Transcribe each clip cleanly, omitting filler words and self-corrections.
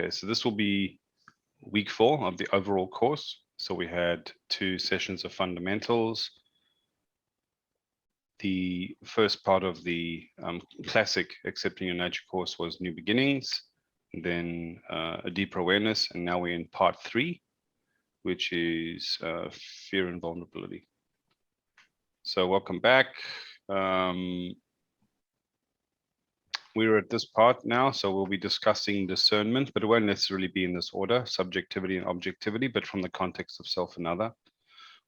Okay, so this will be week 4 of the overall course. So we had 2 sessions of fundamentals. The first part of the classic Accepting Your Nature course was New Beginnings, then a deeper awareness, and now we're in part 3, which is fear and vulnerability. So welcome back. We're at this part now, so we'll be discussing discernment, but it won't necessarily be in this order, subjectivity and objectivity, but from the context of self and other.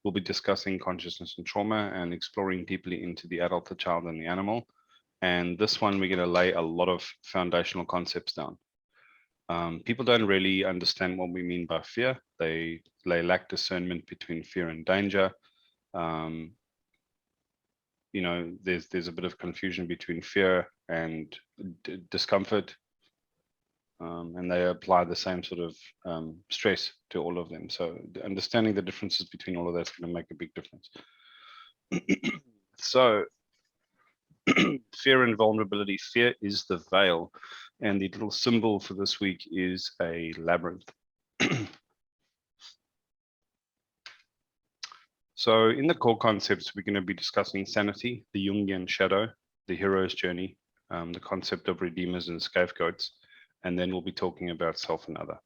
We'll be discussing consciousness and trauma and exploring deeply into the adult, the child, and the animal. And this one, we're going to lay a lot of foundational concepts down. People don't really understand what we mean by fear. They lack discernment between fear and danger. You know, there's a bit of confusion between fear and discomfort, and they apply the same sort of stress to all of them. So understanding the differences between all of that's going to make a big difference. So fear and vulnerability. Fear is the veil, and the little symbol for this week is a labyrinth. So in the core concepts, we're going to be discussing sanity, the Jungian shadow, the hero's journey, the concept of redeemers and scapegoats, and then we'll be talking about self and other.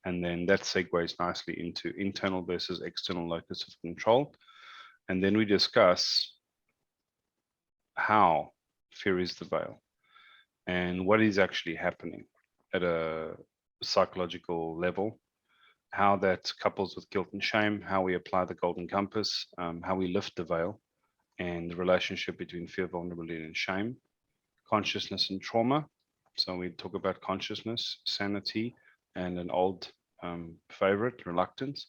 And then that segues nicely into internal versus external locus of control. And then we discuss how fear is the veil and what is actually happening at a psychological level, how that couples with guilt and shame, how we apply the golden compass, how we lift the veil, and the relationship between fear, vulnerability, and shame, consciousness and trauma. So we talk about consciousness, sanity, and an old favorite, reluctance.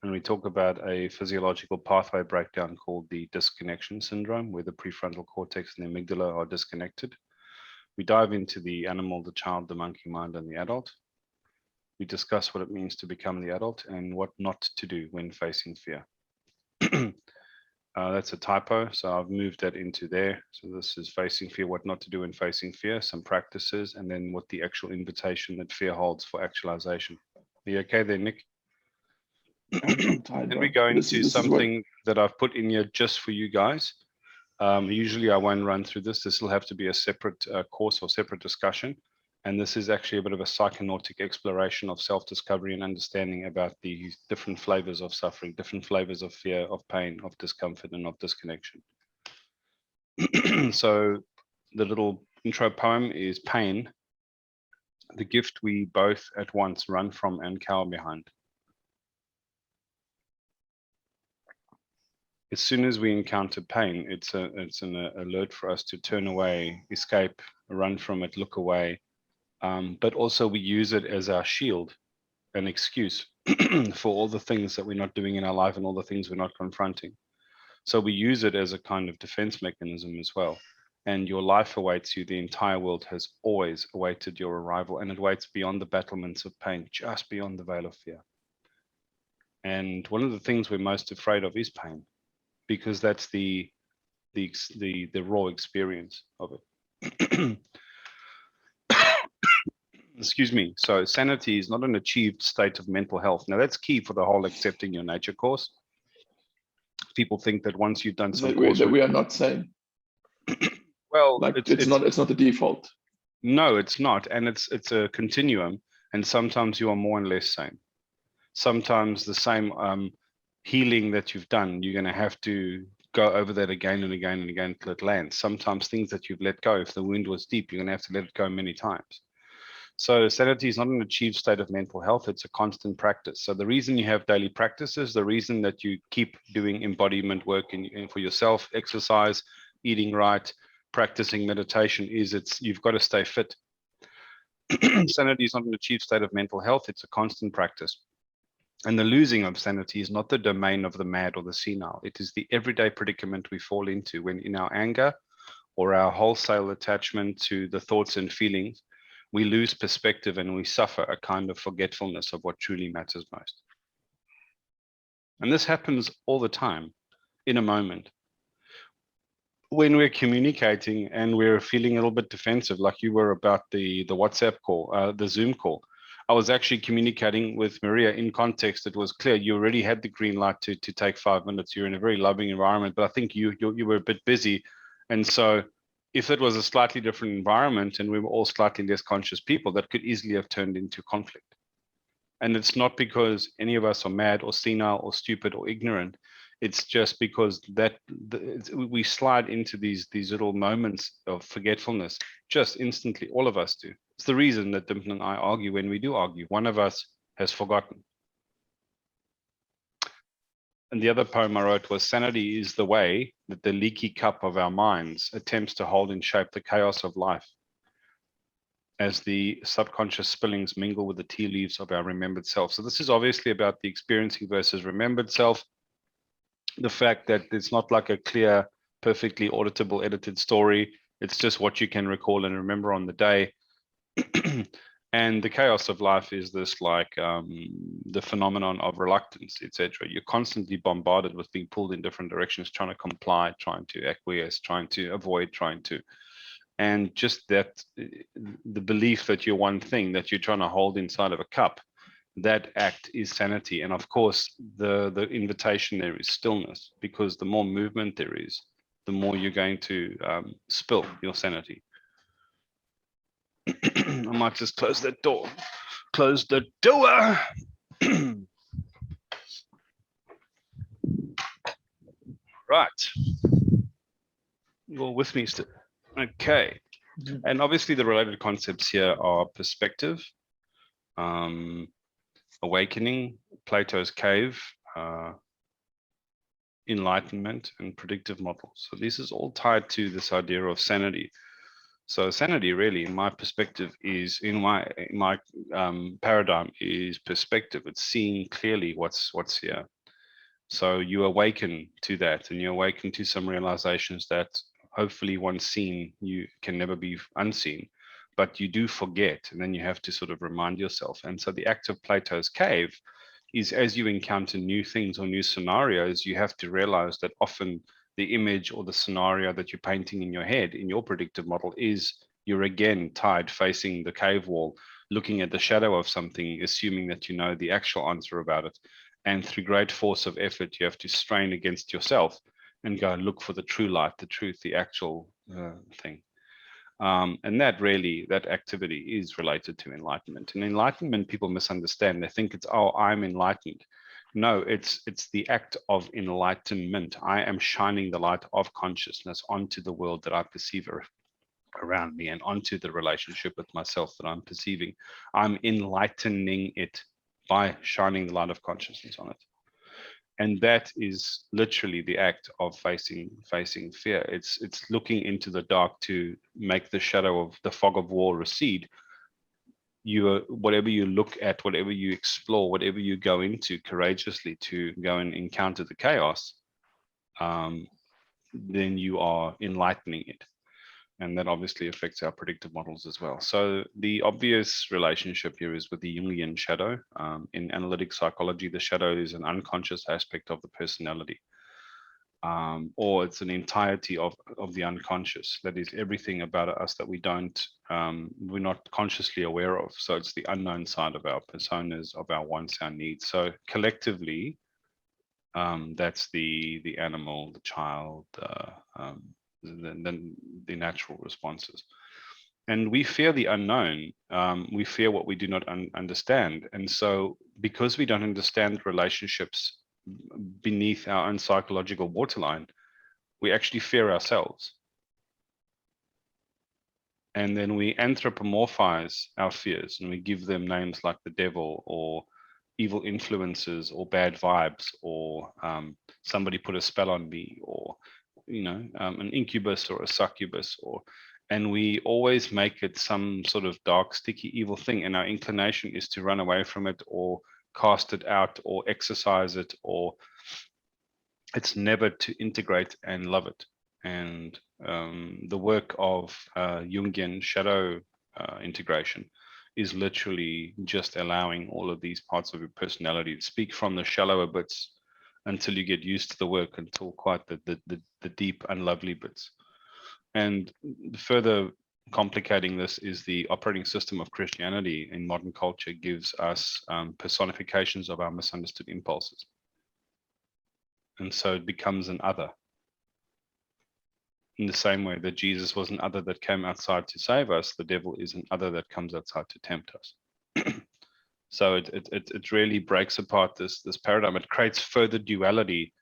And we talk about a physiological pathway breakdown called the disconnection syndrome, where the prefrontal cortex and the amygdala are disconnected. We dive into the animal, the child, the monkey mind, and the adult. We discuss what it means to become the adult and what not to do when facing fear. That's a typo, so I've moved that into there. So this is facing fear, what not to do when facing fear, some practices, and then what the actual invitation that fear holds for actualization. Are you okay there, Nick? Then we go into something that I've put in here just for you guys. Usually I won't run through this. This will have to be a separate course or separate discussion. And this is actually a bit of a psychonautic exploration of self-discovery and understanding about the different flavors of suffering, different flavors of fear, of pain, of discomfort, and of disconnection. So the little intro poem is Pain, the gift we both at once run from and cower behind. As soon as we encounter pain, it's an alert for us to turn away, escape, run from it, look away. But also we use it as our shield, an excuse for all the things that we're not doing in our life and all the things we're not confronting. So we use it as a kind of defense mechanism as well. And your life awaits you. The entire world has always awaited your arrival, and it waits beyond the battlements of pain, just beyond the veil of fear. And one of the things we're most afraid of is pain, because that's the raw experience of it. Excuse me. So sanity is not an achieved state of mental health. Now that's key for the whole Accepting Your Nature course. People think that once you've done some course, that we are not saying. Well, like it's not the default. No, it's not, and it's a continuum. And sometimes you are more and less sane. Sometimes the same healing that you've done, you're going to have to go over that again and again and again until it lands. Sometimes things that you've let go, if the wound was deep, you're going to have to let it go many times. So sanity is not an achieved state of mental health. It's a constant practice. So the reason you have daily practices, the reason that you keep doing embodiment work for yourself, exercise, eating right, practicing meditation, is you've got to stay fit. Sanity is not an achieved state of mental health. It's a constant practice. And the losing of sanity is not the domain of the mad or the senile. It is the everyday predicament we fall into when in our anger or our wholesale attachment to the thoughts and feelings, we lose perspective and we suffer a kind of forgetfulness of what truly matters most. And this happens all the time in a moment. when we're communicating and we're feeling a little bit defensive, like you were about the WhatsApp call, the Zoom call, I was actually communicating with Maria in context. It was clear you already had the green light to take 5 minutes. You're in a very loving environment, but I think you were a bit busy, and so if it was a slightly different environment and we were all slightly less conscious people, that could easily have turned into conflict. And it's not because any of us are mad or senile or stupid or ignorant. It's just because we slide into these little moments of forgetfulness just instantly. All of us do. It's the reason that Dimple and I argue when we do argue. One of us has forgotten. And the other poem I wrote was, sanity is the way that the leaky cup of our minds attempts to hold in shape the chaos of life, as the subconscious spillings mingle with the tea leaves of our remembered self. So this is obviously about the experiencing versus remembered self. The fact that it's not like a clear, perfectly auditable, edited story. It's just what you can recall and remember on the day. And the chaos of life is this, like the phenomenon of reluctance, etc. You're constantly bombarded with being pulled in different directions, trying to comply, trying to acquiesce, trying to avoid, trying to, and just that, the belief that you're one thing that you're trying to hold inside of a cup, that act is sanity. And of course, the invitation there is stillness, because the more movement there is, the more you're going to spill your sanity. I might just close that door. Close the door. Right. You're with me still. Okay. And obviously the related concepts here are perspective, awakening, Plato's cave, enlightenment, and predictive models. So this is all tied to this idea of sanity. So sanity, really, in my perspective, is in my paradigm, is perspective. It's seeing clearly what's here. So you awaken to that, and you awaken to some realizations that hopefully once seen, you can never be unseen. But you do forget, and then you have to sort of remind yourself. And so the act of Plato's cave is, as you encounter new things or new scenarios, you have to realize that often the image or the scenario that you're painting in your head, in your predictive model, is you're again tied facing the cave wall, looking at the shadow of something, assuming that you know the actual answer about it. And through great force of effort, you have to strain against yourself and go and look for the true light, the truth, the actual thing. And that really, that activity is related to enlightenment. And enlightenment, people misunderstand. They think it's, oh, I'm enlightened. No, it's the act of enlightenment. I am shining the light of consciousness onto the world that I perceive around me and onto the relationship with myself that I'm perceiving. I'm enlightening it by shining the light of consciousness on it. And that is literally the act of facing fear. It's looking into the dark to make the shadow of the fog of war recede. Whatever you look at, whatever you explore, whatever you go into courageously to go and encounter the chaos, then you are enlightening it. And that obviously affects our predictive models as well. So the obvious relationship here is with the Jungian shadow. In analytic psychology, the shadow is an unconscious aspect of the personality, or it's an entirety of the unconscious. That is everything about us that we're not consciously aware of. So it's the unknown side of our personas, of our wants, our needs. So collectively, that's the animal, the child, the natural responses. And we fear the unknown. We fear what we do not understand. And so because we don't understand relationships beneath our own psychological waterline, we actually fear ourselves. And then we anthropomorphize our fears and we give them names like the devil or evil influences or bad vibes or somebody put a spell on me, or an incubus or a succubus, and we always make it some sort of dark, sticky, evil thing. And our inclination is to run away from it or cast it out or exercise it, or it's never to integrate and love it. And the work of Jungian shadow integration is literally just allowing all of these parts of your personality to speak from the shallower bits until you get used to the work, until quite the deep, unlovely bits. And further complicating this is the operating system of Christianity in modern culture gives us personifications of our misunderstood impulses. And so it becomes an other. In the same way that Jesus was an other that came outside to save us, the devil is an other that comes outside to tempt us. So it really breaks apart this paradigm. It creates further duality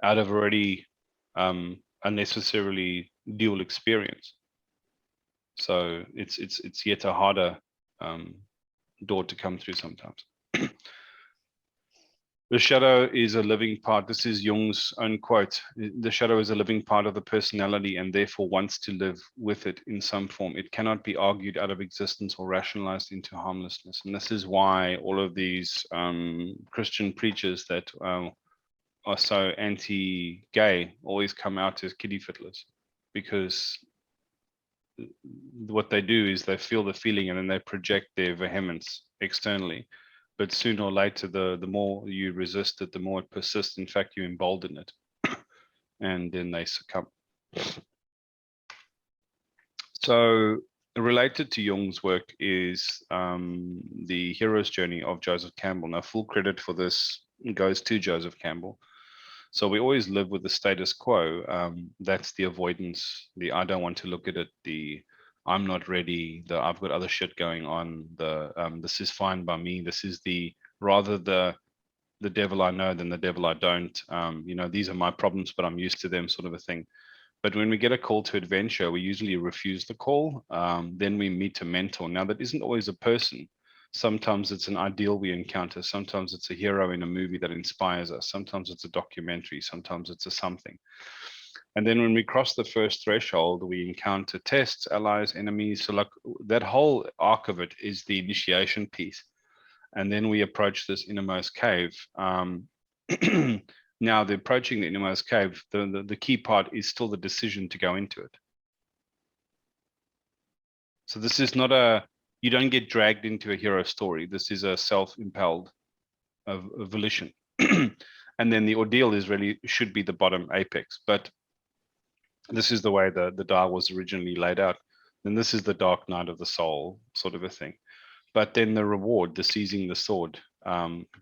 out of already unnecessarily dual experience. So it's yet a harder door to come through sometimes. The shadow is a living part. This is Jung's own quote. The shadow is a living part of the personality and therefore wants to live with it in some form. It cannot be argued out of existence or rationalized into harmlessness. And this is why all of these Christian preachers that are so anti-gay always come out as kiddie fiddlers, because what they do is they feel the feeling and then they project their vehemence externally. But sooner or later, the more you resist it, the more it persists. In fact, you embolden it, and then they succumb. So related to Jung's work is the hero's journey of Joseph Campbell. Now, full credit for this goes to Joseph Campbell. So we always live with the status quo. That's the avoidance, the I don't want to look at it, the I'm not ready, the I've got other shit going on, the this is fine by me. This is rather the devil I know than the devil I don't. These are my problems, but I'm used to them, sort of a thing. But when we get a call to adventure, we usually refuse the call. Then we meet a mentor. Now, that isn't always a person. Sometimes it's an ideal we encounter. Sometimes it's a hero in a movie that inspires us. Sometimes it's a documentary. Sometimes it's a something. And then when we cross the first threshold, we encounter tests, allies, enemies. So like that whole arc of it is the initiation piece. And then we approach this innermost cave. Now, the approaching the innermost cave, the key part is still the decision to go into it. So this is not you don't get dragged into a hero story. This is a self-impelled volition. And then the ordeal should be the bottom apex. But this is the way the dial was originally laid out. Then this is the dark night of the soul, sort of a thing. But then the reward, the seizing the sword,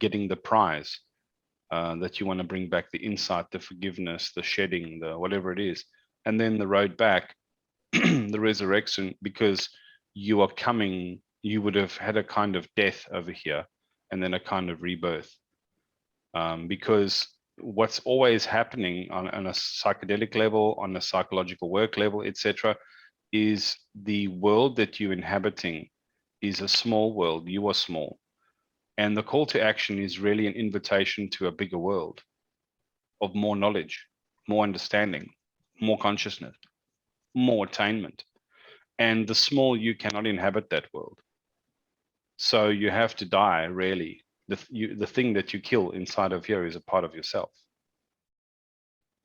getting the prize, that you want to bring back, the insight, the forgiveness, the shedding, the whatever it is. And then the road back, the resurrection, because you would have had a kind of death over here and then a kind of rebirth. Because what's always happening on a psychedelic level, on a psychological work level, etc., is the world that you're inhabiting is a small world. You are small. And the call to action is really an invitation to a bigger world of more knowledge, more understanding, more consciousness, more attainment. And the small you cannot inhabit that world. So you have to die, really. The thing that you kill inside of here is a part of yourself,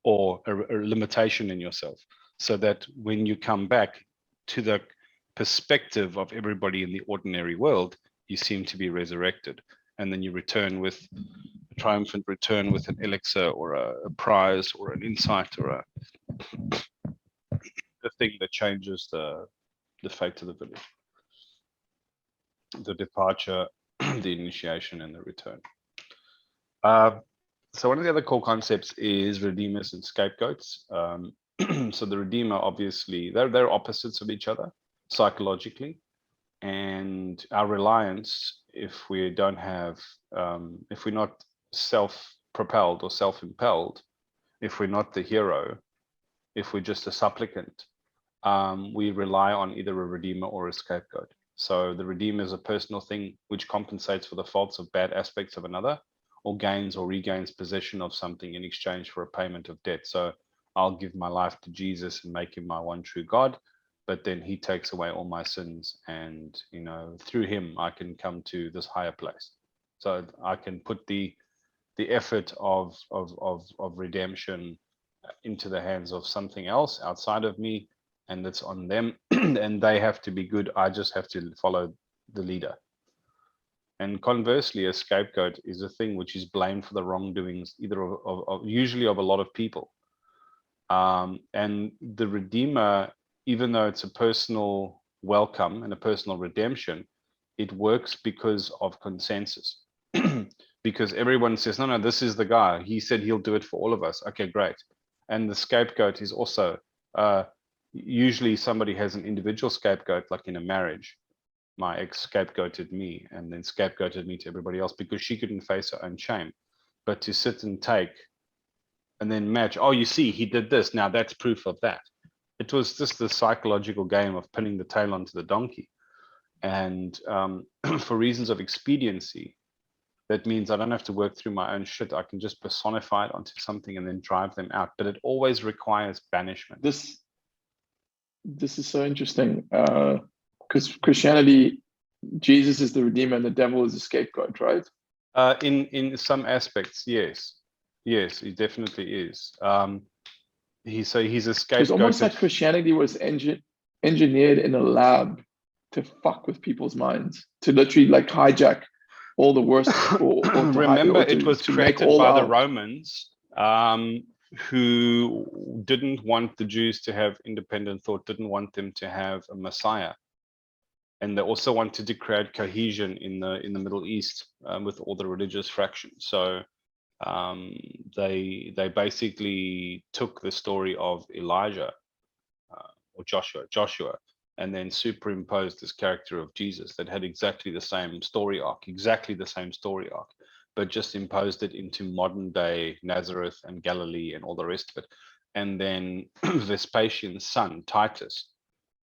or a limitation in yourself, so that when you come back to the perspective of everybody in the ordinary world, you seem to be resurrected. And then you return with a triumphant return with an elixir or a prize or an insight or the thing that changes the fate of the village, the departure, the initiation, and the return. So one of the other core concepts is redeemers and scapegoats. So the redeemer, obviously, they're opposites of each other psychologically, and our reliance, if we don't have, if we're not self-propelled or self-impelled, if we're not the hero, if we're just a supplicant, we rely on either a redeemer or a scapegoat. So the redeemer is a personal thing which compensates for the faults of bad aspects of another, or gains or regains possession of something in exchange for a payment of debt. So I'll give my life to Jesus and make him my one true God, but then he takes away all my sins, and through him I can come to this higher place. So I can put the effort of redemption into the hands of something else outside of me, and it's on them, and they have to be good. I just have to follow the leader. And conversely, a scapegoat is a thing which is blamed for the wrongdoings, either usually of a lot of people. And the Redeemer, even though it's a personal welcome and a personal redemption, it works because of consensus. Because everyone says, no, this is the guy. He said he'll do it for all of us. Okay, great. And the scapegoat is also, usually somebody has an individual scapegoat, like in a marriage. My ex scapegoated me and then scapegoated me to everybody else because she couldn't face her own shame. But to sit and take and then match, oh, you see, he did this. Now that's proof of that. It was just the psychological game of pinning the tail onto the donkey. And for reasons of expediency, that means I don't have to work through my own shit. I can just personify it onto something and then drive them out. But it always requires banishment. This is so interesting because Christianity, Jesus is the redeemer and the devil is the scapegoat, right? In some aspects, yes, he definitely is. He's a scapegoat. It's almost like Christianity was engineered in a lab to fuck with people's minds, to literally like hijack all the worst. Remember, it was created by the Romans, who didn't want the Jews to have independent thought, didn't want them to have a Messiah. And they also wanted to create cohesion in the Middle East with all the religious fractions. So they basically took the story of Elijah or Joshua, and then superimposed this character of Jesus that had exactly the same story arc, but just imposed it into modern day Nazareth and Galilee and all the rest of it. And then Vespasian's son, Titus,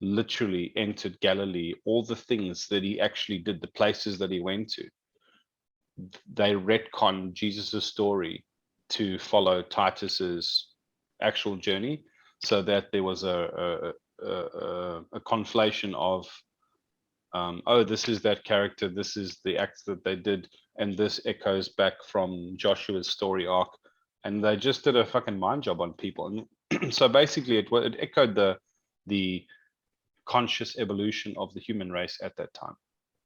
literally entered Galilee, all the things that he actually did, the places that he went to. They retconned Jesus's story to follow Titus's actual journey, so that there was a conflation of, oh, this is that character, this is the acts that they did, and this echoes back from Joshua's story arc, and they just did a fucking mind job on people. And so basically, it echoed the conscious evolution of the human race at that time,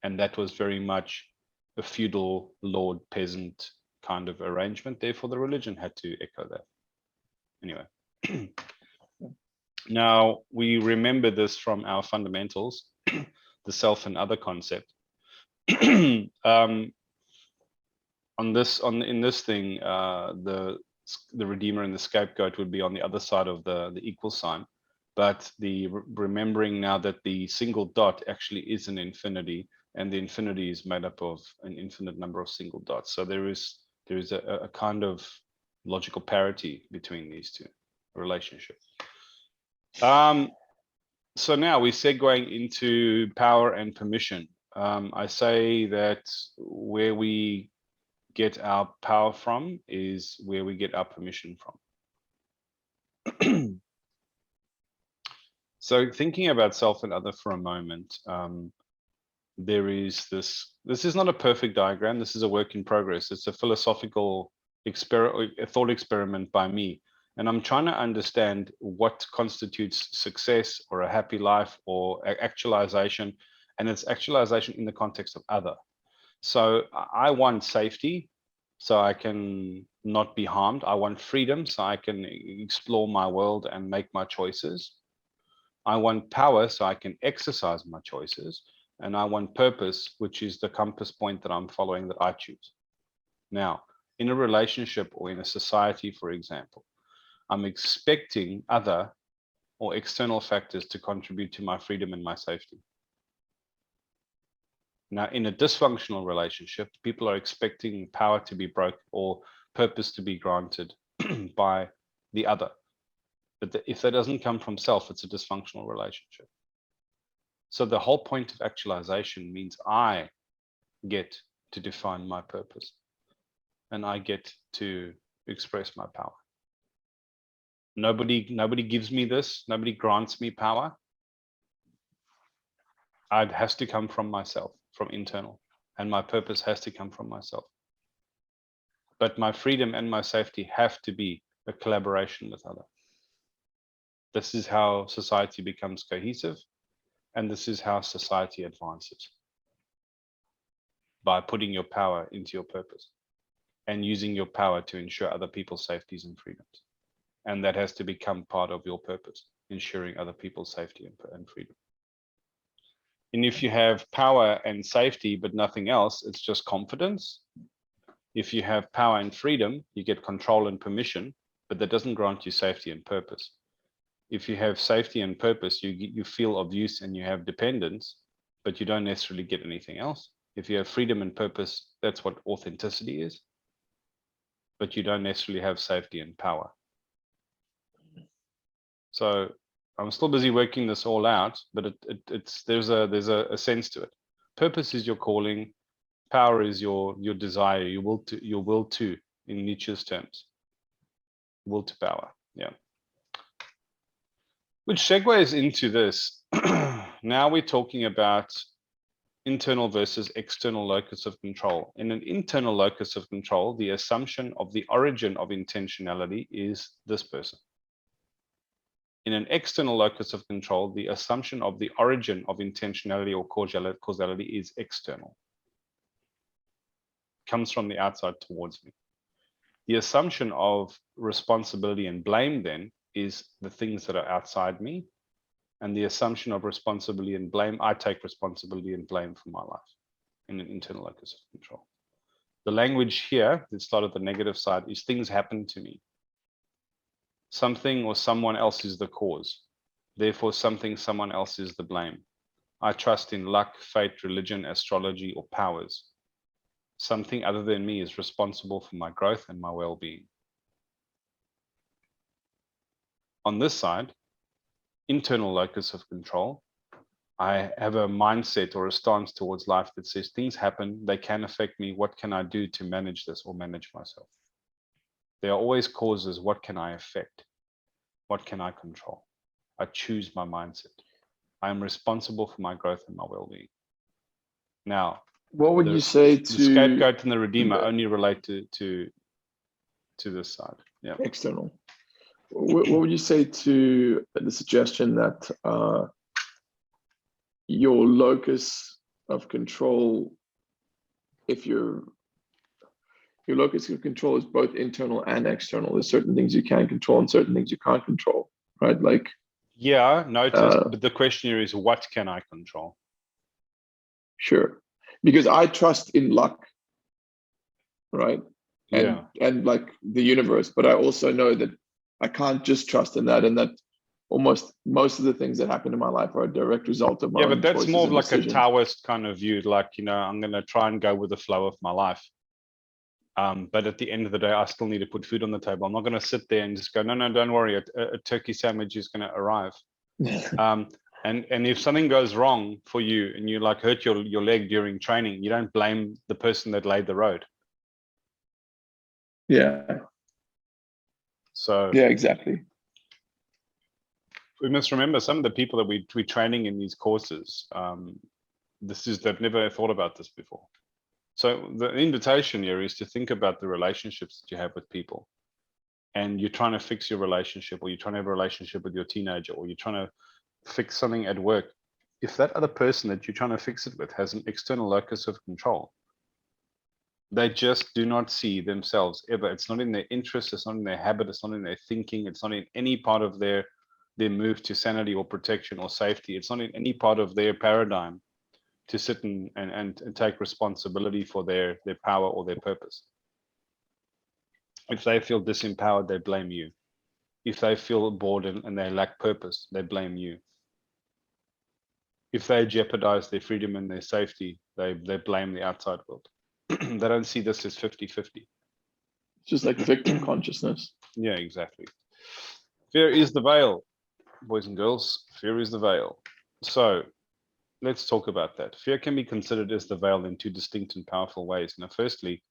and that was very much a feudal lord peasant kind of arrangement. Therefore, the religion had to echo that. Anyway, now we remember this from our fundamentals, the self and other concept. In this thing, the redeemer and the scapegoat would be on the other side of the equal sign. But remembering now that the single dot actually is an infinity, and the infinity is made up of an infinite number of single dots. So there is a kind of logical parity between these two relationships. So now we're segueing into power and permission. I say that where we get our power from is where we get our permission from. So thinking about self and other for a moment, there is this is not a perfect diagram. This is a work in progress. It's a philosophical thought experiment by me. And I'm trying to understand what constitutes success or a happy life or actualization. And it's actualization in the context of other. So I want safety so I can not be harmed. I want freedom so I can explore my world and make my choices. I want power so I can exercise my choices. And I want purpose, which is the compass point that I'm following that I choose. Now, in a relationship or in a society, for example, I'm expecting other or external factors to contribute to my freedom and my safety. Now, in a dysfunctional relationship, people are expecting power to be broken or purpose to be granted by the other. But if that doesn't come from self, it's a dysfunctional relationship. So the whole point of actualization means I get to define my purpose and I get to express my power. Nobody gives me this. Nobody grants me power. It has to come from myself, from internal, and my purpose has to come from myself. But my freedom and my safety have to be a collaboration with others. This is how society becomes cohesive, and this is how society advances. By putting your power into your purpose and using your power to ensure other people's safeties and freedoms. And that has to become part of your purpose, ensuring other people's safety and freedom. And if you have power and safety, but nothing else, it's just confidence. If you have power and freedom, you get control and permission, but that doesn't grant you safety and purpose. If you have safety and purpose, you feel of use and you have dependence, but you don't necessarily get anything else. If you have freedom and purpose, that's what authenticity is, but you don't necessarily have safety and power. So I'm still busy working this all out, but there's a sense to it. Purpose is your calling, power is your desire, your will to, in Nietzsche's terms. Will to power, yeah. Which segues into this. Now we're talking about internal versus external locus of control. In an internal locus of control, the assumption of the origin of intentionality is this person. In an external locus of control, the assumption of the origin of intentionality or causality is external. Comes from the outside towards me. The assumption of responsibility and blame then is the things that are outside me. And the assumption of responsibility and blame, I take responsibility and blame for my life in an internal locus of control. The language here that started the negative side is things happen to me. Something or someone else is the cause. Therefore, someone else is the blame. I trust in luck, fate, religion, astrology, or powers. Something other than me is responsible for my growth and my well-being. On this side, internal locus of control, I have a mindset or a stance towards life that says things happen, they can affect me. What can I do to manage this or manage myself? There are always causes. What can I affect? What can I control? I choose my mindset. I am responsible for my growth and my well-being. Now, what would you say to the scapegoat and the redeemer only relate to this side? Yeah. External. What would you say to the suggestion that your locus of control, if your locus of control is both internal and external, there's certain things you can control and certain things you can't control, right? Like, yeah, noticed, but the question here is, what can I control? Sure, because I trust in luck, right? And like the universe, but I also know that I can't just trust in that, and that almost most of the things that happen in my life are a direct result of my own but that's choices more of and like decisions. a Taoist kind of view, like, I'm going to try and go with the flow of my life. But at the end of the day, I still need to put food on the table. I'm not going to sit there and just go, no, don't worry, a turkey sandwich is going to arrive. And if something goes wrong for you and you like hurt your leg during training, you don't blame the person that laid the road. Yeah. So yeah, exactly. We must remember some of the people that we're training in these courses. They've never thought about this before. So the invitation here is to think about the relationships that you have with people, and you're trying to fix your relationship, or you're trying to have a relationship with your teenager, or you're trying to fix something at work. If that other person that you're trying to fix it with has an external locus of control, they just do not see themselves ever. It's not in their interest. It's not in their habit. It's not in their thinking. It's not in any part of their move to sanity or protection or safety. It's not in any part of their paradigm to sit and take responsibility for their power or their purpose. If they feel disempowered, they blame you. If they feel bored and they lack purpose, they blame you. If they jeopardize their freedom and their safety, they blame the outside world. They don't see this as 50-50. It's just like victim consciousness. Yeah, exactly. Fear is the veil, boys and girls. Fear is the veil. So let's talk about that. Fear can be considered as the veil in two distinct and powerful ways. Now, firstly,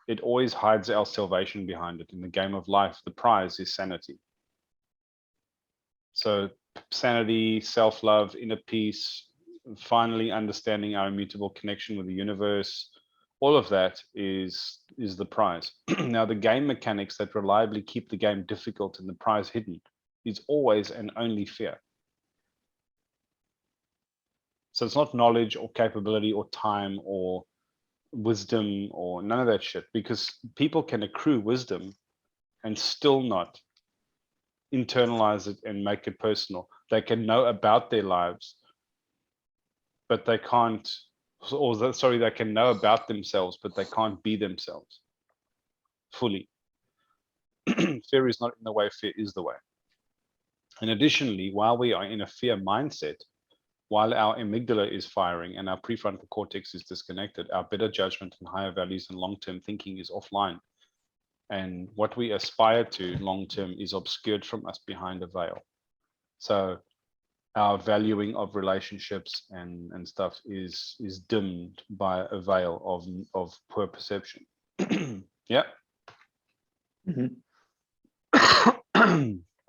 it always hides our salvation behind it. In the game of life, the prize is sanity. So sanity, self-love, inner peace, finally understanding our immutable connection with the universe, all of that is the prize. Now, the game mechanics that reliably keep the game difficult and the prize hidden is always and only fear. So it's not knowledge or capability or time or wisdom or none of that shit, because people can accrue wisdom and still not internalize it and make it personal. They can know about their lives, but they can't, or sorry, they can know about themselves, but they can't be themselves fully. Fear is not in the way, fear is the way. And additionally, while we are in a fear mindset, while our amygdala is firing and our prefrontal cortex is disconnected, our better judgment and higher values and long-term thinking is offline. And what we aspire to long-term is obscured from us behind a veil. So our valuing of relationships and stuff is dimmed by a veil of poor perception. Yeah. Mm-hmm.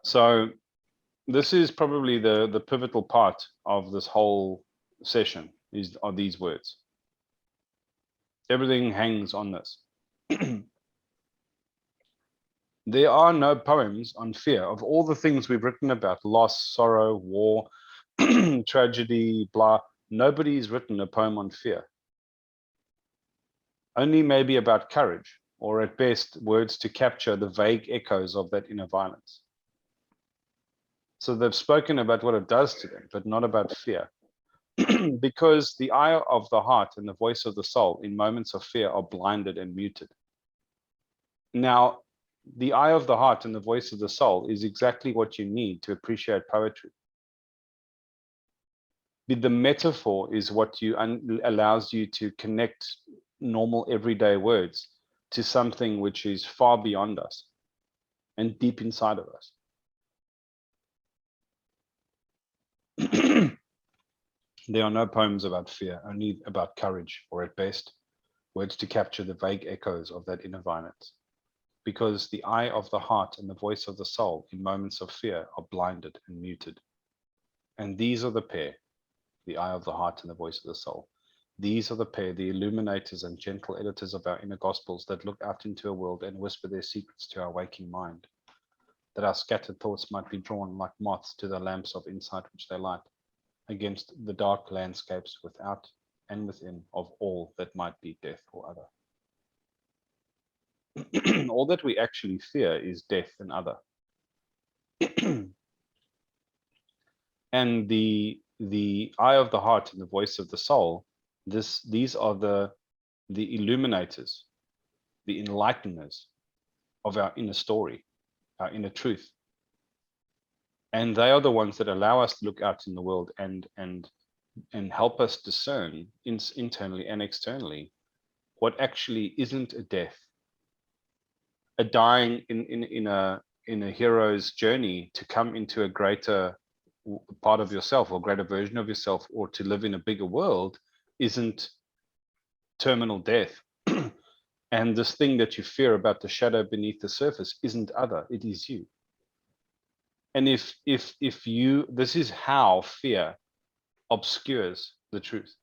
So this is probably the pivotal part of this whole session are these words. Everything hangs on this. There are no poems on fear. Of all the things we've written about, loss, sorrow, war, tragedy, blah, nobody's written a poem on fear. Only maybe about courage, or at best, words to capture the vague echoes of that inner violence. So they've spoken about what it does to them, but not about fear. Because the eye of the heart and the voice of the soul in moments of fear are blinded and muted. Now, the eye of the heart and the voice of the soul is exactly what you need to appreciate poetry. The metaphor is what allows you to connect normal everyday words to something which is far beyond us and deep inside of us. There are no poems about fear, only about courage, or at best, words to capture the vague echoes of that inner violence. Because the eye of the heart and the voice of the soul in moments of fear are blinded and muted. And these are the pair, the eye of the heart and the voice of the soul. These are the pair, the illuminators and gentle editors of our inner gospels that look out into a world and whisper their secrets to our waking mind, that our scattered thoughts might be drawn like moths to the lamps of insight which they light, against the dark landscapes without and within of all that might be death or other. All that we actually fear is death and other. And the eye of the heart and the voice of the soul, these are the illuminators, the enlighteners of our inner story, our inner truth. And they are the ones that allow us to look out in the world and help us discern internally and externally what actually isn't a death, a dying in a hero's journey to come into a greater part of yourself or greater version of yourself, or to live in a bigger world, isn't terminal death. And this thing that you fear about the shadow beneath the surface isn't other, it is you. And if you, this is how fear obscures the truth,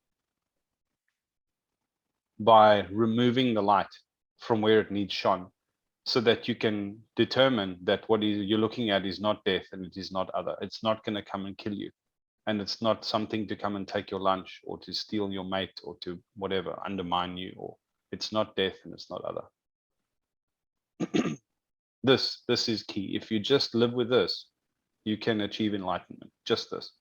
by removing the light from where it needs shone, so that you can determine that what you're looking at is not death and it is not other. It's not going to come and kill you. And it's not something to come and take your lunch or to steal your mate or to whatever, undermine you, or it's not death and it's not other. This is key. If you just live with this, you can achieve enlightenment, just this.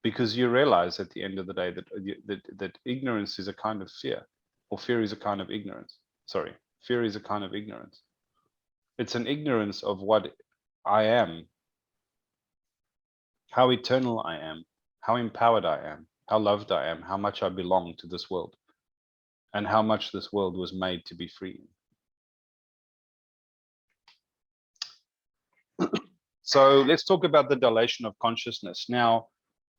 Because you realize at the end of the day that ignorance is a kind of fear, or fear is a kind of ignorance. Sorry, fear is a kind of ignorance. It's an ignorance of what I am, how eternal I am, how empowered I am, how loved I am, how much I belong to this world, and how much this world was made to be free. So let's talk about the dilation of consciousness. Now,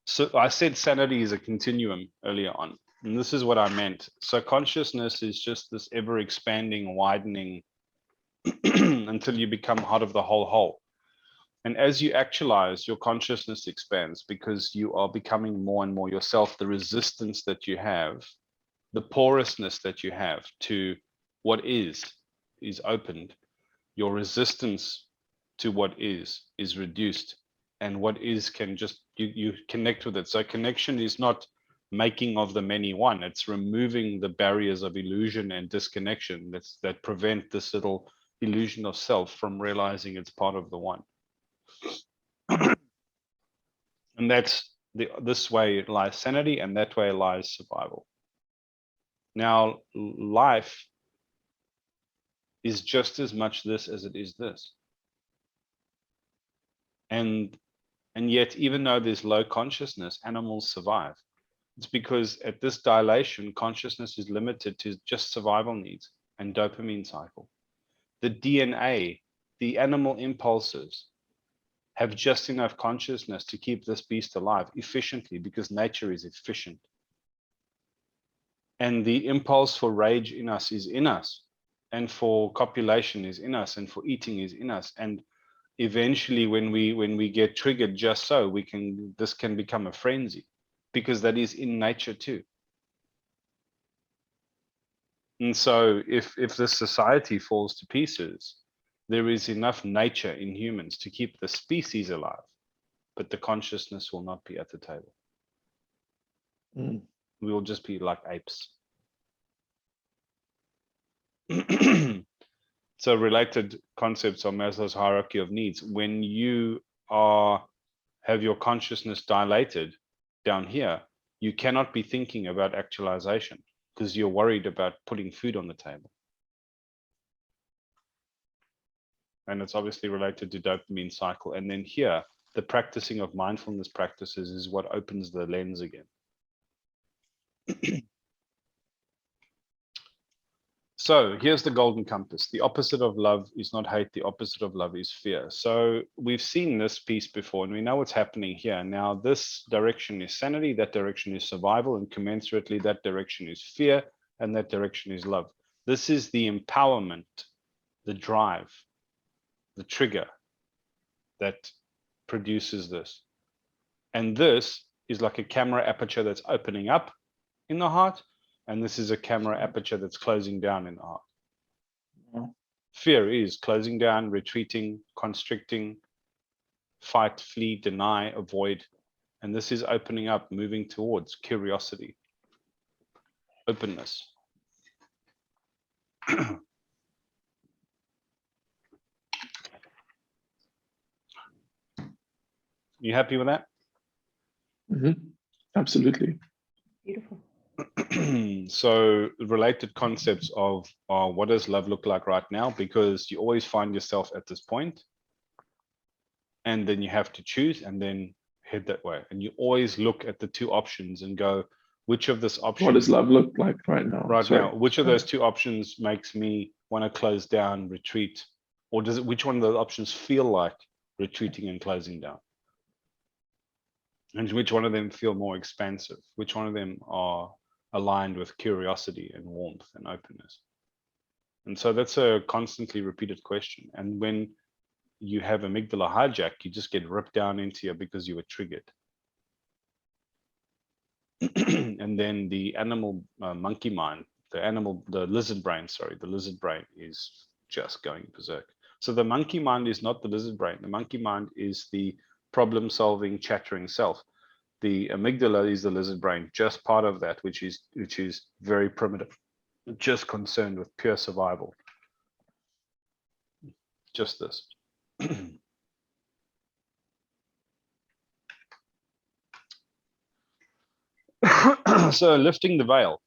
so I said sanity is a continuum earlier on, and this is what I meant. So consciousness is just this ever expanding, widening until you become part of the whole. And as you actualize, your consciousness expands because you are becoming more and more yourself. The resistance that you have, the porousness that you have to what is opened. Your resistance to what is reduced, and what is can just, you connect with it. So connection is not making of the many one, it's removing the barriers of illusion and disconnection that prevent this little illusion of self from realizing it's part of the one. And that's this way lies sanity, and that way lies survival. Now, life is just as much this as it is this. And yet, even though there's low consciousness, animals survive. It's because at this dilation, consciousness is limited to just survival needs and dopamine cycle. The DNA, the animal impulses, have just enough consciousness to keep this beast alive efficiently, because nature is efficient. And the impulse for rage in us is in us, and for copulation is in us, and for eating is in us. And eventually, when we get triggered just so, this can become a frenzy, because that is in nature too. And so if this society falls to pieces, there is enough nature in humans to keep the species alive, but the consciousness will not be at the table. We will just be like apes. So related concepts are Maslow's hierarchy of needs. When you have your consciousness dilated down here, you cannot be thinking about actualization, because you're worried about putting food on the table. And it's obviously related to dopamine cycle. And then here, the practicing of mindfulness practices is what opens the lens again. So here's the golden compass. The opposite of love is not hate. The opposite of love is fear. So we've seen this piece before, and we know what's happening here. Now, this direction is sanity, that direction is survival, and commensurately, that direction is fear, and that direction is love. This is the empowerment, the drive, the trigger that produces this. And this is like a camera aperture that's opening up in the heart, and this is a camera aperture that's closing down in the heart. Fear is closing down, retreating, constricting, fight, flee, deny, avoid. And this is opening up, moving towards curiosity, openness. You happy with that? Absolutely. Beautiful. So related concepts of what does love look like right now, because you always find yourself at this point, and then you have to choose and then head that way. And you always look at the two options and go, which of this option? What does love look like right now? Now, which of those two options makes me want to close down, retreat, or which one of those options feel like retreating and closing down? And which one of them feel more expansive? Which one of them are aligned with curiosity and warmth and openness? And so that's a constantly repeated question. And when you have amygdala hijack, you just get ripped down into here because you were triggered. And then the animal monkey mind, the lizard brain is just going berserk. So the monkey mind is not the lizard brain. The monkey mind is the problem solving, chattering self. The amygdala is the lizard brain, just part of that, which is very primitive, just concerned with pure survival. Just this. So lifting the veil.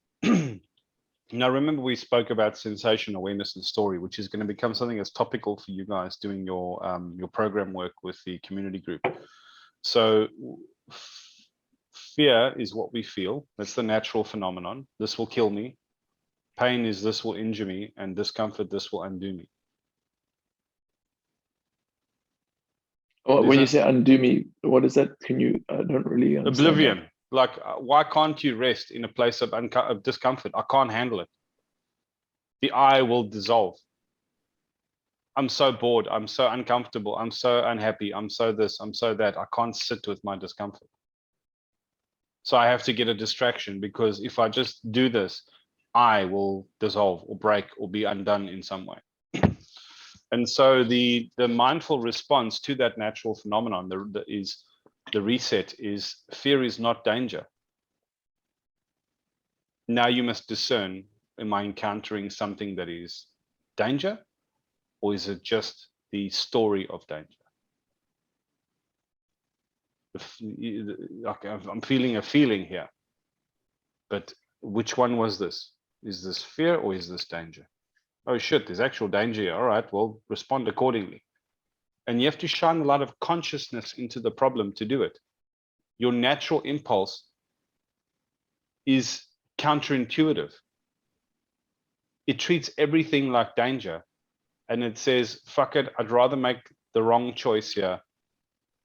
Now, remember, we spoke about sensation, awareness, and story, which is going to become something that's topical for you guys doing your program work with the community group. So fear is what we feel. That's the natural phenomenon. This will kill me. Pain is this will injure me, and discomfort, this will undo me. Well, when you say undo me, what is that? Can you, I don't really understand. Oblivion. That. Like, why can't you rest in a place of discomfort? I can't handle it. The I will dissolve. I'm so bored. I'm so uncomfortable. I'm so unhappy. I'm so this. I'm so that. I can't sit with my discomfort. So I have to get a distraction, because if I just do this, I will dissolve or break or be undone in some way. And so the mindful response to that natural phenomenon, the reset is, fear is not danger. Now you must discern, am I encountering something that is danger, or is it just the story of danger? Like I'm feeling a feeling here. But which one was this? Is this fear or is this danger? Oh shit, there's actual danger here. All right, well, respond accordingly. And you have to shine a lot of consciousness into the problem to do it. Your natural impulse is counterintuitive. It treats everything like danger. And it says, fuck it, I'd rather make the wrong choice here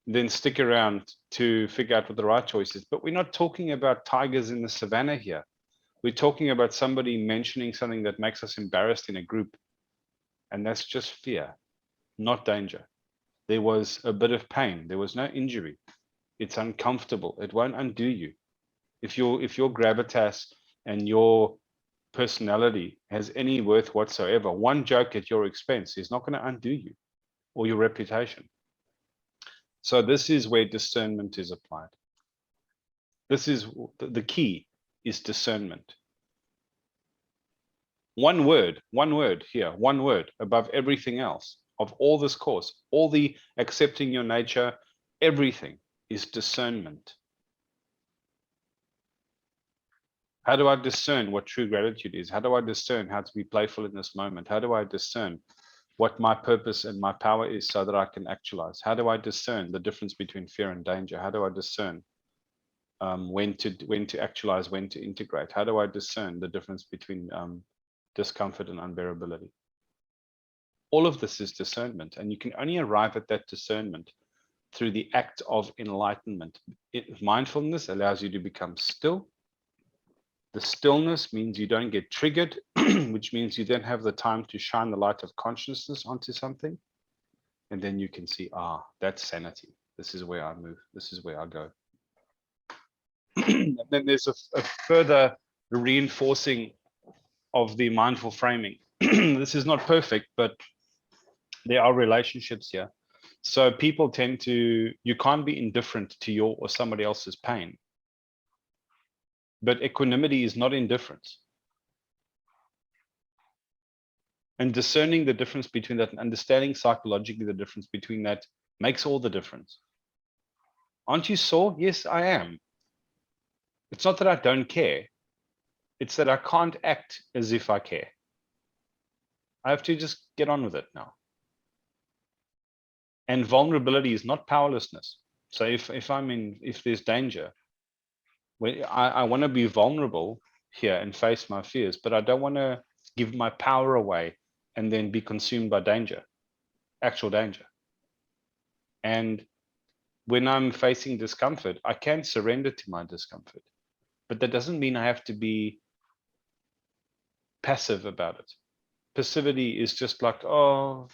than stick around to figure out what the right choice is. But we're not talking about tigers in the savannah here. We're talking about somebody mentioning something that makes us embarrassed in a group. And that's just fear, not danger. There was a bit of pain. There was no injury. It's uncomfortable. It won't undo you. If your gravitas and your personality has any worth whatsoever, one joke at your expense is not going to undo you or your reputation. So this is where discernment is applied. This is the key, is discernment. One word here, one word above everything else of all this course, all the accepting your nature, everything is discernment. How do I discern what true gratitude is? How do I discern how to be playful in this moment? How do I discern what my purpose and my power is so that I can actualize? How do I discern the difference between fear and danger? How do I discern when to actualize, when to integrate? How do I discern the difference between discomfort and unbearability? All of this is discernment, and you can only arrive at that discernment through the act of enlightenment. Mindfulness allows you to become still. The stillness means you don't get triggered, which means you then have the time to shine the light of consciousness onto something. And then you can see, that's sanity. This is where I move. This is where I go. And then there's a further reinforcing of the mindful framing. This is not perfect, but there are relationships here. So people tend to, you can't be indifferent to your or somebody else's pain. But equanimity is not indifference. And discerning the difference between that and understanding psychologically the difference between that makes all the difference. Aren't you sore? Yes, I am. It's not that I don't care. It's that I can't act as if I care. I have to just get on with it now. And vulnerability is not powerlessness. So if there's danger, I want to be vulnerable here and face my fears, but I don't want to give my power away and then be consumed by danger, actual danger. And when I'm facing discomfort, I can surrender to my discomfort, but that doesn't mean I have to be passive about it. Passivity is just like, I'll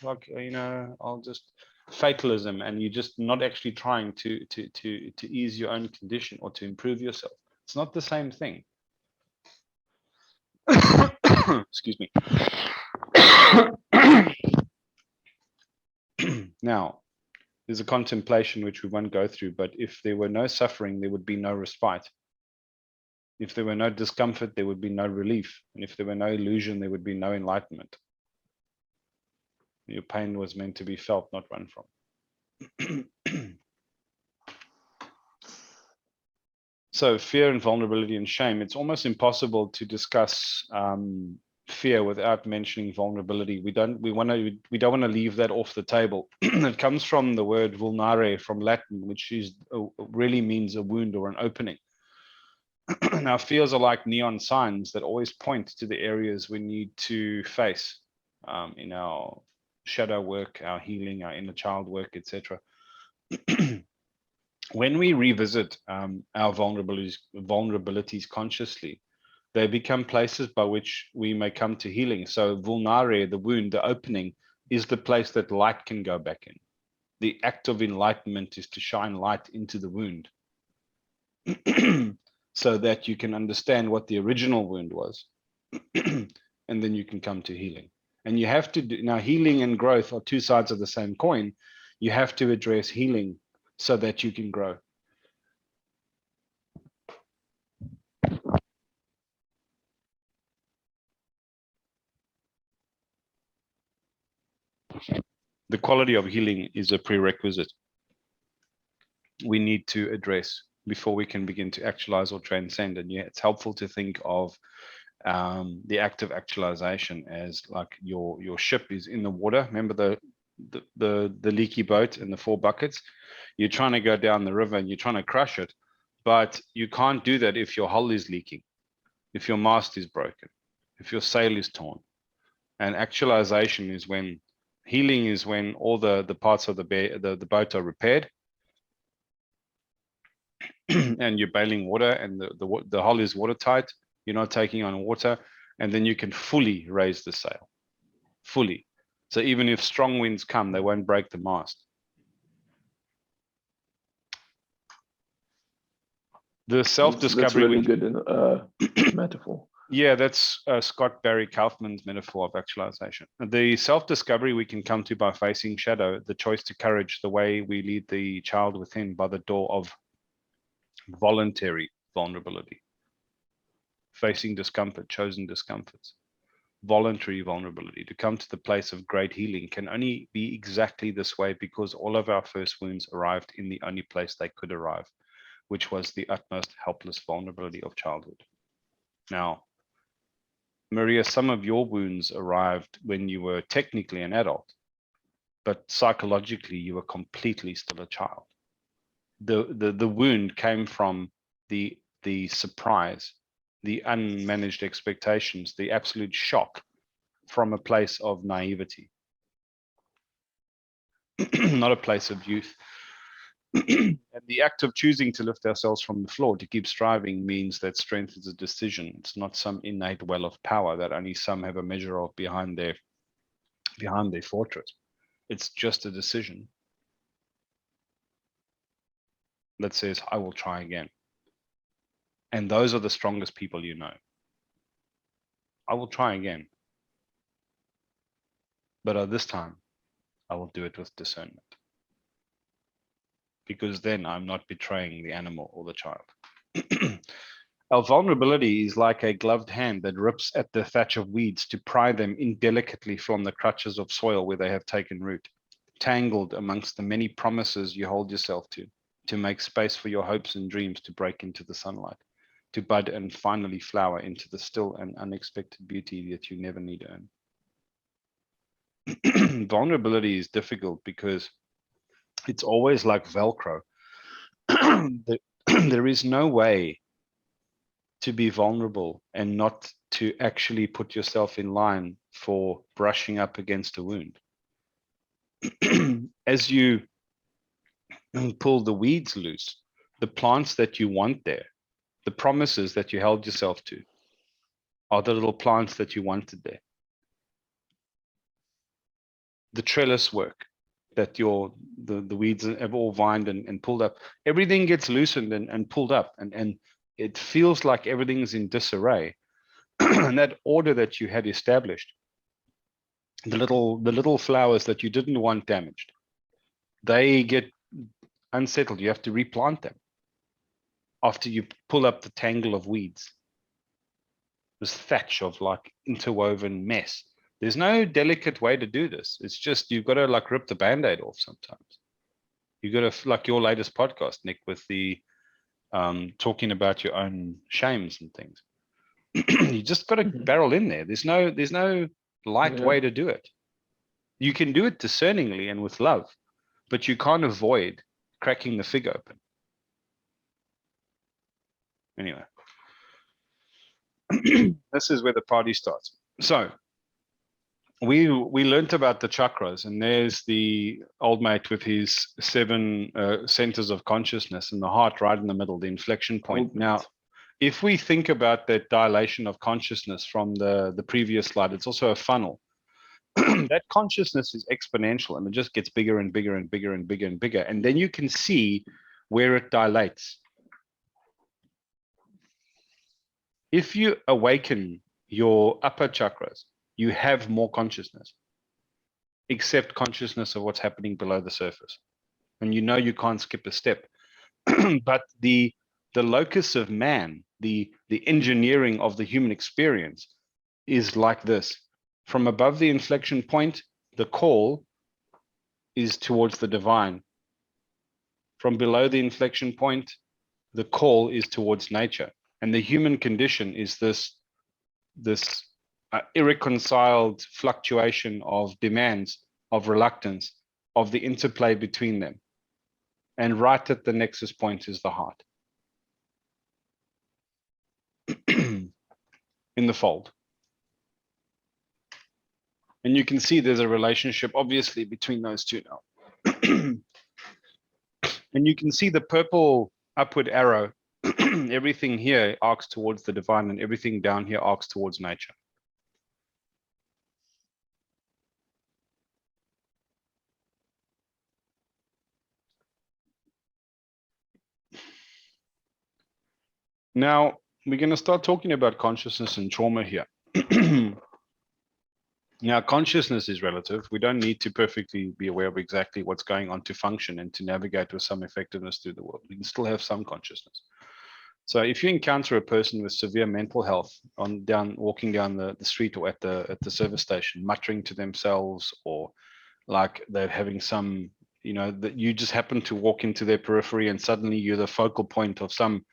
just fatalism, and you're just not actually trying to ease your own condition or to improve yourself. It's not the same thing. Excuse me. Now, there's a contemplation which we won't go through, but if there were no suffering, there would be no respite. If there were no discomfort, there would be no relief. And if there were no illusion, there would be no enlightenment. Your pain was meant to be felt, not run from. So fear and vulnerability and shame, it's almost impossible to discuss fear without mentioning vulnerability. We don't want to leave that off the table. It comes from the word vulnare from Latin, which really means a wound or an opening. Now, fears are like neon signs that always point to the areas we need to face in our shadow work, our healing, our inner child work, etc. When we revisit our vulnerabilities consciously, they become places by which we may come to healing. So vulnare, the wound, the opening, is the place that light can go back in. The act of enlightenment is to shine light into the wound so that you can understand what the original wound was. And then you can come to healing. And you have to do, now healing and growth are two sides of the same coin. You have to address healing so that you can grow. The quality of healing is a prerequisite. we need to address before we can begin to actualize or transcend. And yeah, it's helpful to think of the act of actualization as like your ship is in the water. Remember the leaky boat and the 4 buckets? You're trying to go down the river and you're trying to crush it, but you can't do that if your hull is leaking, if your mast is broken, if your sail is torn. And actualization is when healing is when all the parts of the boat are repaired and you're bailing water and the hull is watertight, you're not taking on water, and then you can fully raise the sail, fully. So even if strong winds come, they won't break the mast. The self-discovery. That's really good metaphor. Yeah, that's Scott Barry Kaufman's metaphor of actualization. The self-discovery we can come to by facing shadow, the choice to courage, the way we lead the child within by the door of voluntary vulnerability. Facing discomfort, chosen discomforts. Voluntary vulnerability, to come to the place of great healing, can only be exactly this way because all of our first wounds arrived in the only place they could arrive, which was the utmost helpless vulnerability of childhood. Now, Maria, some of your wounds arrived when you were technically an adult, but psychologically you were completely still a child. The wound came from the surprise, the unmanaged expectations, the absolute shock from a place of naivety, not a place of youth. And the act of choosing to lift ourselves from the floor, to keep striving, means that strength is a decision. It's not some innate well of power that only some have a measure of behind their fortress. It's just a decision that says, I will try again. And those are the strongest people you know. I will try again. But this time, I will do it with discernment. Because then I'm not betraying the animal or the child. Our vulnerability is like a gloved hand that rips at the thatch of weeds to pry them indelicately from the crutches of soil where they have taken root, tangled amongst the many promises you hold yourself to make space for your hopes and dreams to break into the sunlight, to bud and finally flower into the still and unexpected beauty that you never need earn. Vulnerability is difficult because it's always like Velcro. There is no way to be vulnerable and not to actually put yourself in line for brushing up against a wound. As you pull the weeds loose, the plants that you want there, the promises that you held yourself to, are the little plants that you wanted there. The trellis work that the weeds have all vined and pulled up, everything gets loosened and pulled up, and it feels like everything's in disarray. And that order that you had established, the little flowers that you didn't want damaged, they get unsettled. You have to replant them after you pull up the tangle of weeds, this thatch of like interwoven mess. There's no delicate way to do this. It's just, you've got to like rip the band-aid off sometimes. You've got to, like your latest podcast, Nick, with the talking about your own shames and things. You just got to barrel in there. There's no light way to do it. You can do it discerningly and with love, but you can't avoid cracking the fig open. Anyway, this is where the party starts. So we learned about the chakras, and there's the old mate with his 7 centers of consciousness, and the heart right in the middle, the inflection point. Now, if we think about that dilation of consciousness from the previous slide, it's also a funnel. That consciousness is exponential, and it just gets bigger and bigger and bigger and bigger and bigger. And then you can see where it dilates. If you awaken your upper chakras, you have more consciousness, except consciousness of what's happening below the surface. And you know you can't skip a step. But the locus of man, the engineering of the human experience is like this. From above the inflection point, the call is towards the divine. From below the inflection point, the call is towards nature. And the human condition is this irreconciled fluctuation of demands, of reluctance, of the interplay between them. And right at the nexus point is the heart. In the fold. And you can see there's a relationship, obviously, between those two now. And you can see the purple upward arrow. Everything here arcs towards the divine, and everything down here arcs towards nature. Now, we're going to start talking about consciousness and trauma here. Now, consciousness is relative. We don't need to perfectly be aware of exactly what's going on to function and to navigate with some effectiveness through the world. We can still have some consciousness. So if you encounter a person with severe mental health walking down the street or at the service station, muttering to themselves, or like they're having some, that you just happen to walk into their periphery and suddenly you're the focal point of some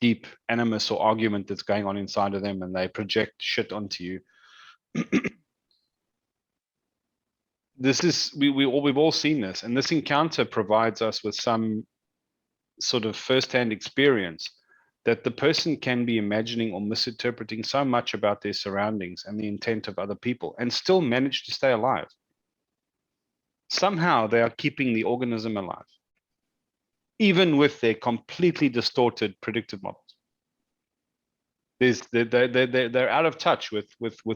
deep animus or argument that's going on inside of them, and they project shit onto you. We've all seen this, and this encounter provides us with some sort of first-hand experience that the person can be imagining or misinterpreting so much about their surroundings and the intent of other people and still manage to stay alive. Somehow they are keeping the organism alive, even with their completely distorted predictive models. They're out of touch with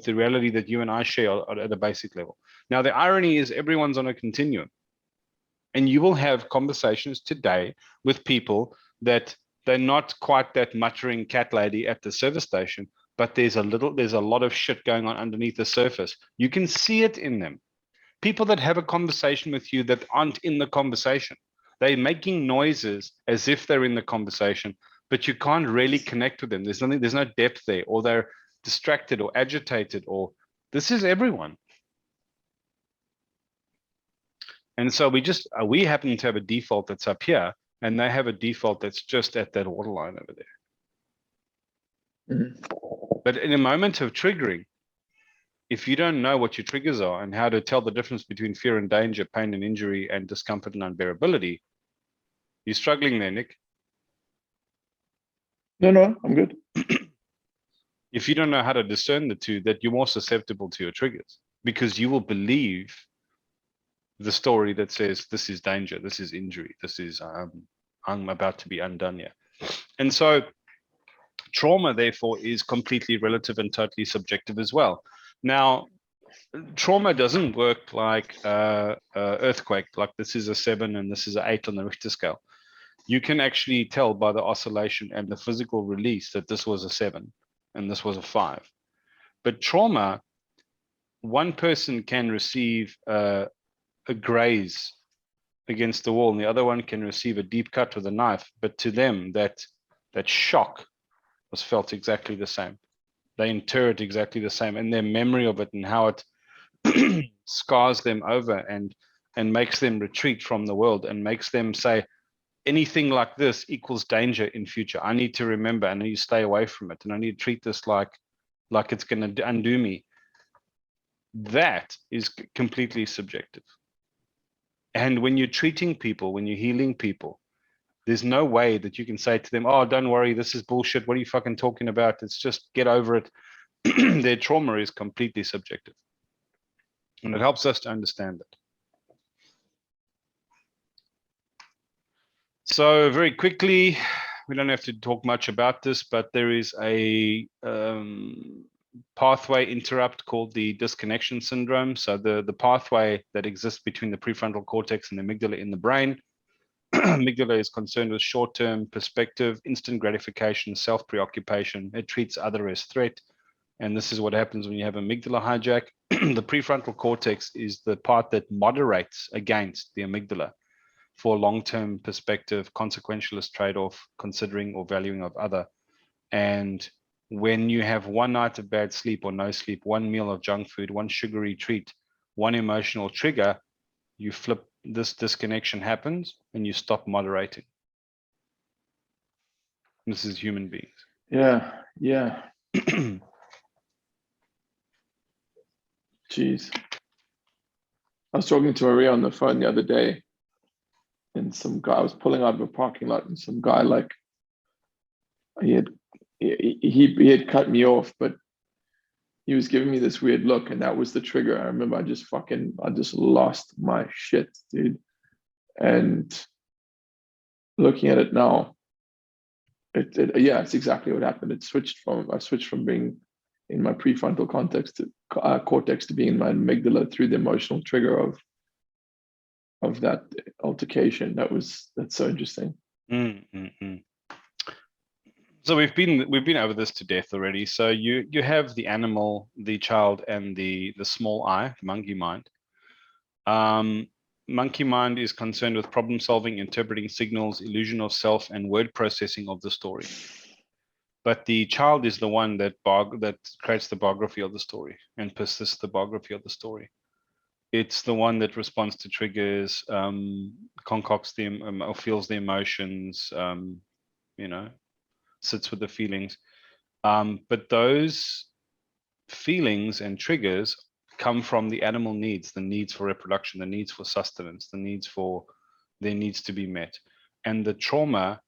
the reality that you and I share at a basic level. Now, the irony is everyone's on a continuum. And you will have conversations today with people that they're not quite that muttering cat lady at the service station, but there's a lot of shit going on underneath the surface. You can see it in them. People that have a conversation with you that aren't in the conversation. They're making noises as if they're in the conversation, but you can't really connect with them. There's no depth there, or they're distracted or agitated, or this is everyone. And so we happen to have a default that's up here, and they have a default that's just at that waterline over there. Mm-hmm. But in a moment of triggering, if you don't know what your triggers are and how to tell the difference between fear and danger, pain and injury, and discomfort and unbearability, you're struggling there, Nick. No, I'm good. If you don't know how to discern the two, that you're more susceptible to your triggers, because you will believe the story that says this is danger, this is injury, this is I'm about to be undone here. And so trauma, therefore, is completely relative and totally subjective as well. Now, trauma doesn't work like earthquake, like this is a 7 and this is an 8 on the Richter scale. You can actually tell by the oscillation and the physical release that this was a 7 and this was a 5. But trauma, one person can receive a graze against the wall and the other one can receive a deep cut with a knife, but to them that shock was felt exactly the same. They inter it exactly the same, and their memory of it and how it scars them over and makes them retreat from the world and makes them say anything like this equals danger in future. I need to remember, I need to stay away from it, and I need to treat this like it's going to undo me. That is completely subjective. And when you're treating people, when you're healing people, there's no way that you can say to them, oh, don't worry, this is bullshit. What are you fucking talking about? It's just get over it. Their trauma is completely subjective. And it helps us to understand it. So very quickly, we don't have to talk much about this, but there is a pathway interrupt called the disconnection syndrome. So the pathway that exists between the prefrontal cortex and the amygdala in the brain. Amygdala is concerned with short-term perspective, instant gratification, self-preoccupation. It treats other as threat. And this is what happens when you have amygdala hijack. The prefrontal cortex is the part that moderates against the amygdala for long-term perspective, consequentialist trade-off, considering or valuing of other. And when you have one night of bad sleep or no sleep, one meal of junk food, one sugary treat, one emotional trigger, you flip this disconnection happens and you stop moderating. This is human beings. Yeah. Jeez. I was talking to Maria on the phone the other day, and some guy, I was pulling out of a parking lot, and some guy, like, he had cut me off, but he was giving me this weird look, and that was the trigger. I remember I just lost my shit, dude. And looking at it now, it's exactly what happened. I switched from being in my prefrontal cortex to being in my amygdala through the emotional trigger of that altercation. That's so interesting. So we've been over this to death already. So you have the animal, the child, and the small I, the monkey mind. Monkey mind is concerned with problem solving, interpreting signals, illusion of self, and word processing of the story. But the child is the one that creates the biography of the story and persists the biography of the story. It's the one that responds to triggers, concocts them, or feels the emotions, sits with the feelings. But those feelings and triggers come from the animal needs, the needs for reproduction, the needs for sustenance, the needs for their needs to be met. And the trauma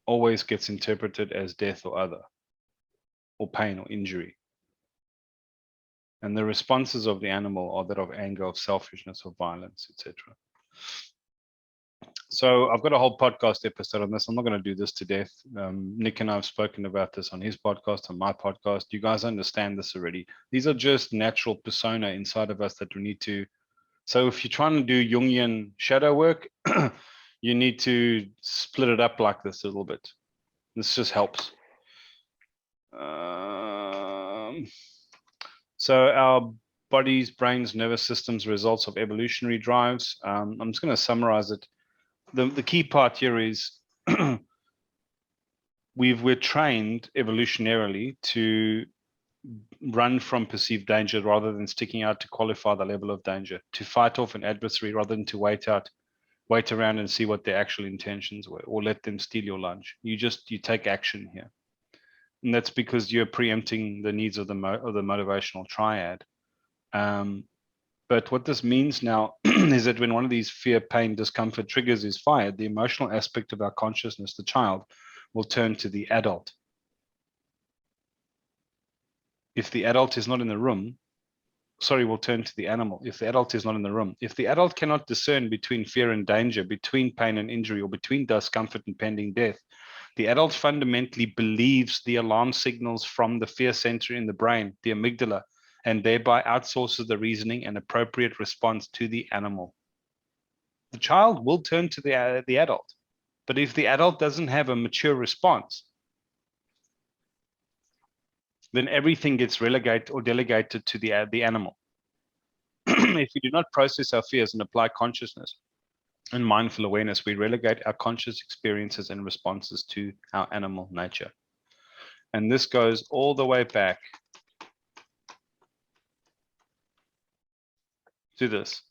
always gets interpreted as death or other, or pain or injury. And the responses of the animal are that of anger, of selfishness, of violence, etc. So I've got a whole podcast episode on this. I'm not going to do this to death. Nick and I have spoken about this on his podcast, on my podcast. You guys understand this already. These are just natural persona inside of us that we need to. So if you're trying to do Jungian shadow work, you need to split it up like this a little bit. This just helps. So our bodies, brains, nervous systems, results of evolutionary drives. I'm just going to summarize it. The key part here is we're trained evolutionarily to run from perceived danger rather than sticking out to qualify the level of danger, to fight off an adversary rather than to wait around and see what their actual intentions were, or let them steal your lunch. You take action here. And that's because you're preempting the needs of the motivational triad. But what this means now is that when one of these fear, pain, discomfort triggers is fired, the emotional aspect of our consciousness, the child, will turn to the adult. If the adult is not in the room, will turn to the animal. If the adult is not in the room, if the adult cannot discern between fear and danger, between pain and injury, or between discomfort and pending death, the adult fundamentally believes the alarm signals from the fear center in the brain, the amygdala, and thereby outsources the reasoning and appropriate response to the animal. The child will turn to the adult, but if the adult doesn't have a mature response, then everything gets relegated or delegated to the animal. If we do not process our fears and apply consciousness and mindful awareness, we relegate our conscious experiences and responses to our animal nature. And this goes all the way back to this.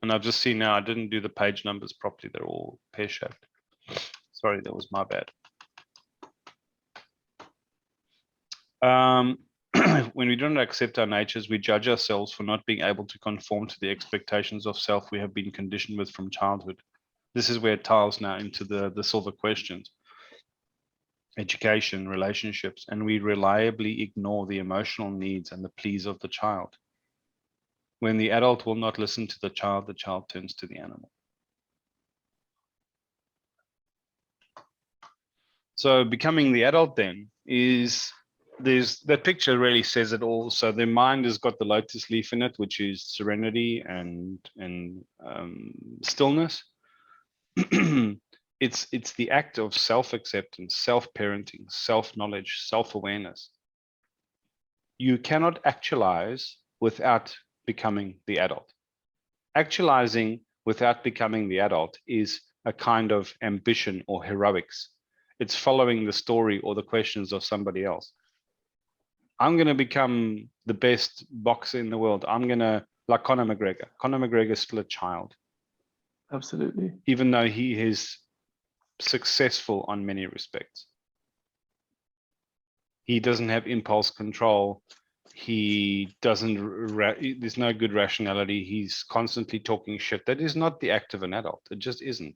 And I've just seen now, I didn't do the page numbers properly. They're all pear-shaped. Sorry, that was my bad. When we don't accept our natures, we judge ourselves for not being able to conform to the expectations of self we have been conditioned with from childhood. This is where it tiles now into the silver questions. Education, relationships, and we reliably ignore the emotional needs and the pleas of the child. When the adult will not listen to the child turns to the animal. So becoming the adult then is, that picture really says it all. So the mind has got the lotus leaf in it, which is serenity and stillness. It's the act of self-acceptance, self-parenting, self-knowledge, self-awareness. You cannot actualize without becoming the adult. Actualizing without becoming the adult is a kind of ambition or heroics. It's following the story or the questions of somebody else. I'm going to become the best boxer in the world. I'm going to like Conor McGregor. Conor McGregor is still a child. Absolutely. Even though he is successful on many respects. He doesn't have impulse control. He doesn't, there's no good rationality. He's constantly talking shit. That is not the act of an adult. It just isn't.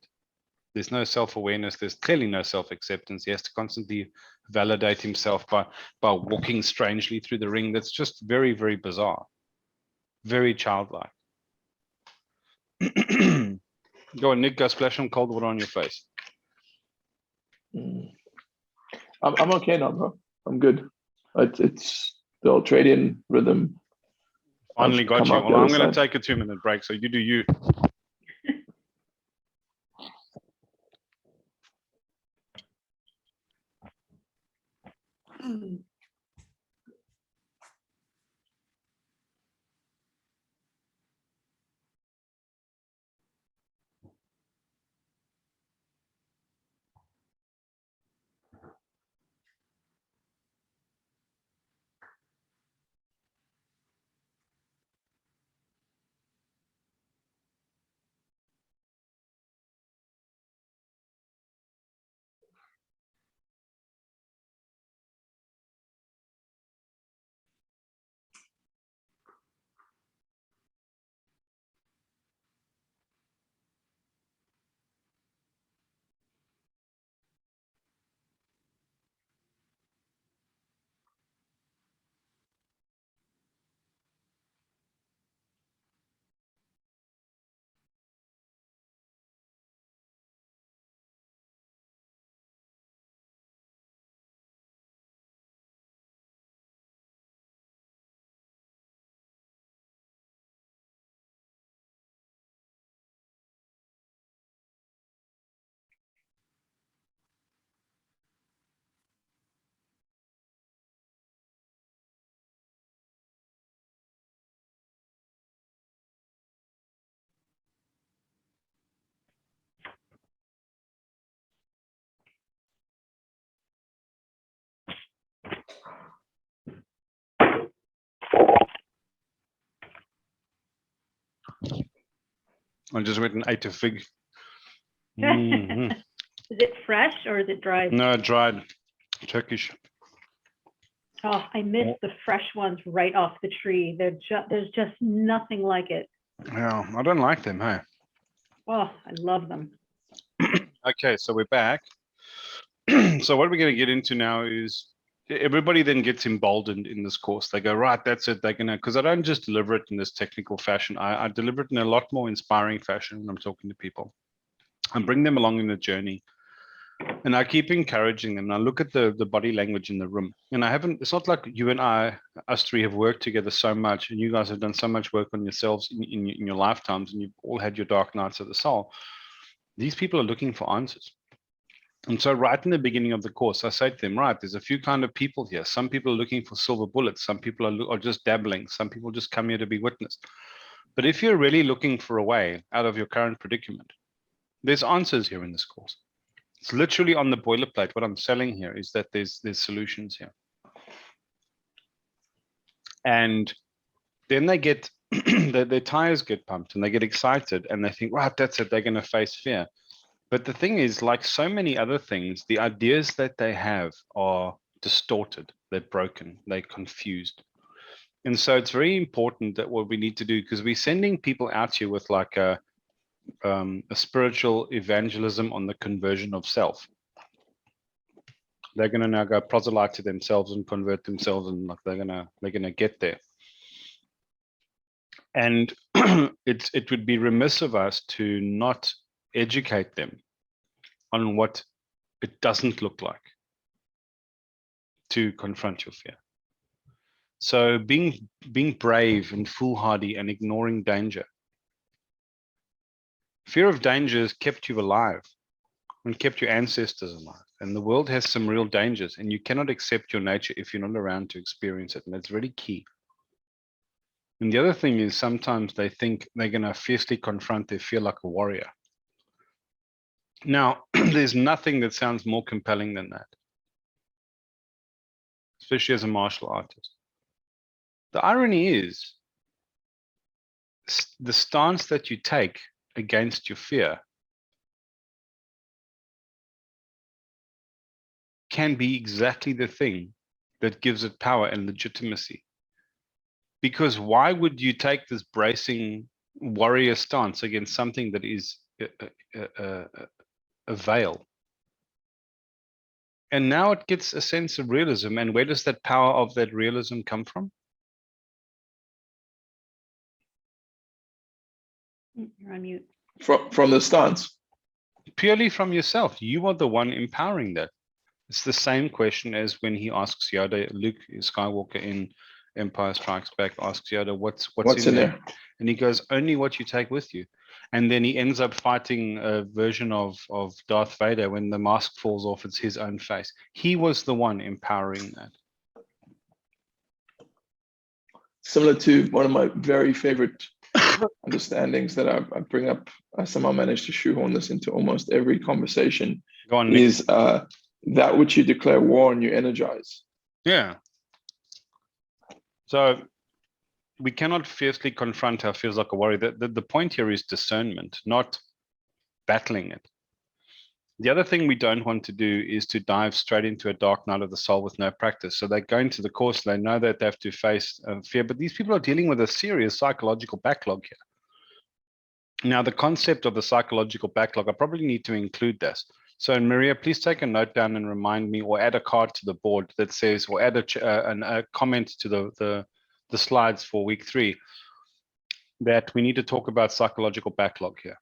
There's no self-awareness. There's clearly no self-acceptance. He has to constantly validate himself by walking strangely through the ring. That's just very, very bizarre. Very childlike. Go on, Nick, go splash some cold water on your face. I'm okay now, bro. I'm good. It's the ultradian rhythm. Finally got you. Well, I'm going to take a 2-minute break, so you do you. I just went and ate a fig. Mm-hmm. Is it fresh or is it dried? No, dried. Turkish. Oh, I miss the fresh ones right off the tree. There's just nothing like it. Yeah, I don't like them, hey? Oh, I love them. Okay, so we're back. So what we're going to get into now is everybody then gets emboldened in this course. They go, right, that's it. They're going to, because I don't just deliver it in this technical fashion. I deliver it in a lot more inspiring fashion when I'm talking to people. I bring them along in the journey. And I keep encouraging them. And I look at the body language in the room. And I haven't, it's not like you and I, us three, have worked together so much. And you guys have done so much work on yourselves in your lifetimes. And you've all had your dark nights of the soul. These people are looking for answers. And so right in the beginning of the course, I say to them, right, there's a few kind of people here. Some people are looking for silver bullets. Some people are just dabbling. Some people just come here to be witnessed. But if you're really looking for a way out of your current predicament, there's answers here in this course. It's literally on the boilerplate. What I'm selling here is that there's solutions here. And then they get, their tires get pumped and they get excited and they think, right, that's it. They're going to face fear. But the thing is, like so many other things, the ideas that they have are distorted. They're broken. They're confused. And so it's very important that what we need to do, because we're sending people out here with like a spiritual evangelism on the conversion of self. They're going to now go proselyte to themselves and convert themselves, and like they're gonna get there. And it would be remiss of us to not educate them on what it doesn't look like to confront your fear. So being brave and foolhardy and ignoring danger. Fear of danger has kept you alive and kept your ancestors alive. And the world has some real dangers, and you cannot accept your nature if you're not around to experience it. And that's really key. And the other thing is sometimes they think they're going to fiercely confront their fear like a warrior. Now, there's nothing that sounds more compelling than that, especially as a martial artist. The irony is the stance that you take against your fear can be exactly the thing that gives it power and legitimacy. Because why would you take this bracing warrior stance against something that is a veil? And now it gets a sense of realism. And where does that power of that realism come from? You're on mute. From the stance. Purely from yourself. You are the one empowering that. It's the same question as when he asks Yoda, Luke Skywalker in Empire Strikes Back asks Yoda, what's in there? And he goes, only what you take with you. And then he ends up fighting a version of Darth Vader. When the mask falls off, it's his own face. He was the one empowering that. Similar to one of my very favorite understandings that I bring up, I somehow managed to shoehorn this into almost every conversation. Go on, is that which you declare war on, you energize. Yeah. So we cannot fiercely confront our fears like a warrior. The point here is discernment, not battling it. The other thing we don't want to do is to dive straight into a dark night of the soul with no practice. So they go into the course, they know that they have to face fear, but these people are dealing with a serious psychological backlog here. Now, the concept of the psychological backlog, I probably need to include this. So, Maria, please take a note down and remind me, or add a card to the board that says, or add a comment to the slides for week 3, that we need to talk about psychological backlog here.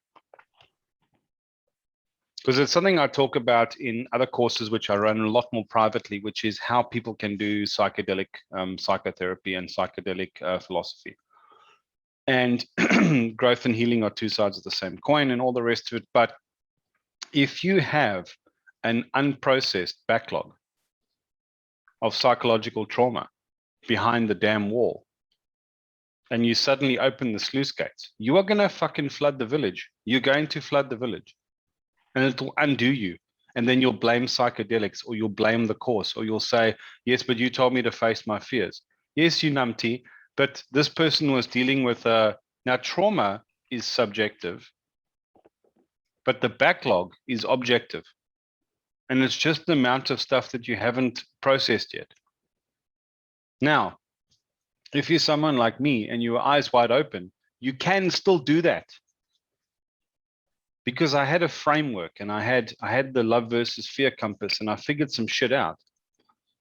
Because it's something I talk about in other courses, which I run a lot more privately, which is how people can do psychedelic psychotherapy and psychedelic philosophy. And growth and healing are two sides of the same coin and all the rest of it. But if you have an unprocessed backlog of psychological trauma behind the damn wall, and you suddenly open the sluice gates, you are going to fucking flood the village. You're going to flood the village. And it'll undo you. And then you'll blame psychedelics, or you'll blame the course, or you'll say, yes, but you told me to face my fears. Yes, you numpty, but this person was dealing with now trauma is subjective, but the backlog is objective. And it's just the amount of stuff that you haven't processed yet. Now, if you're someone like me and your eyes wide open, you can still do that. Because I had a framework and I had the love versus fear compass, and I figured some shit out.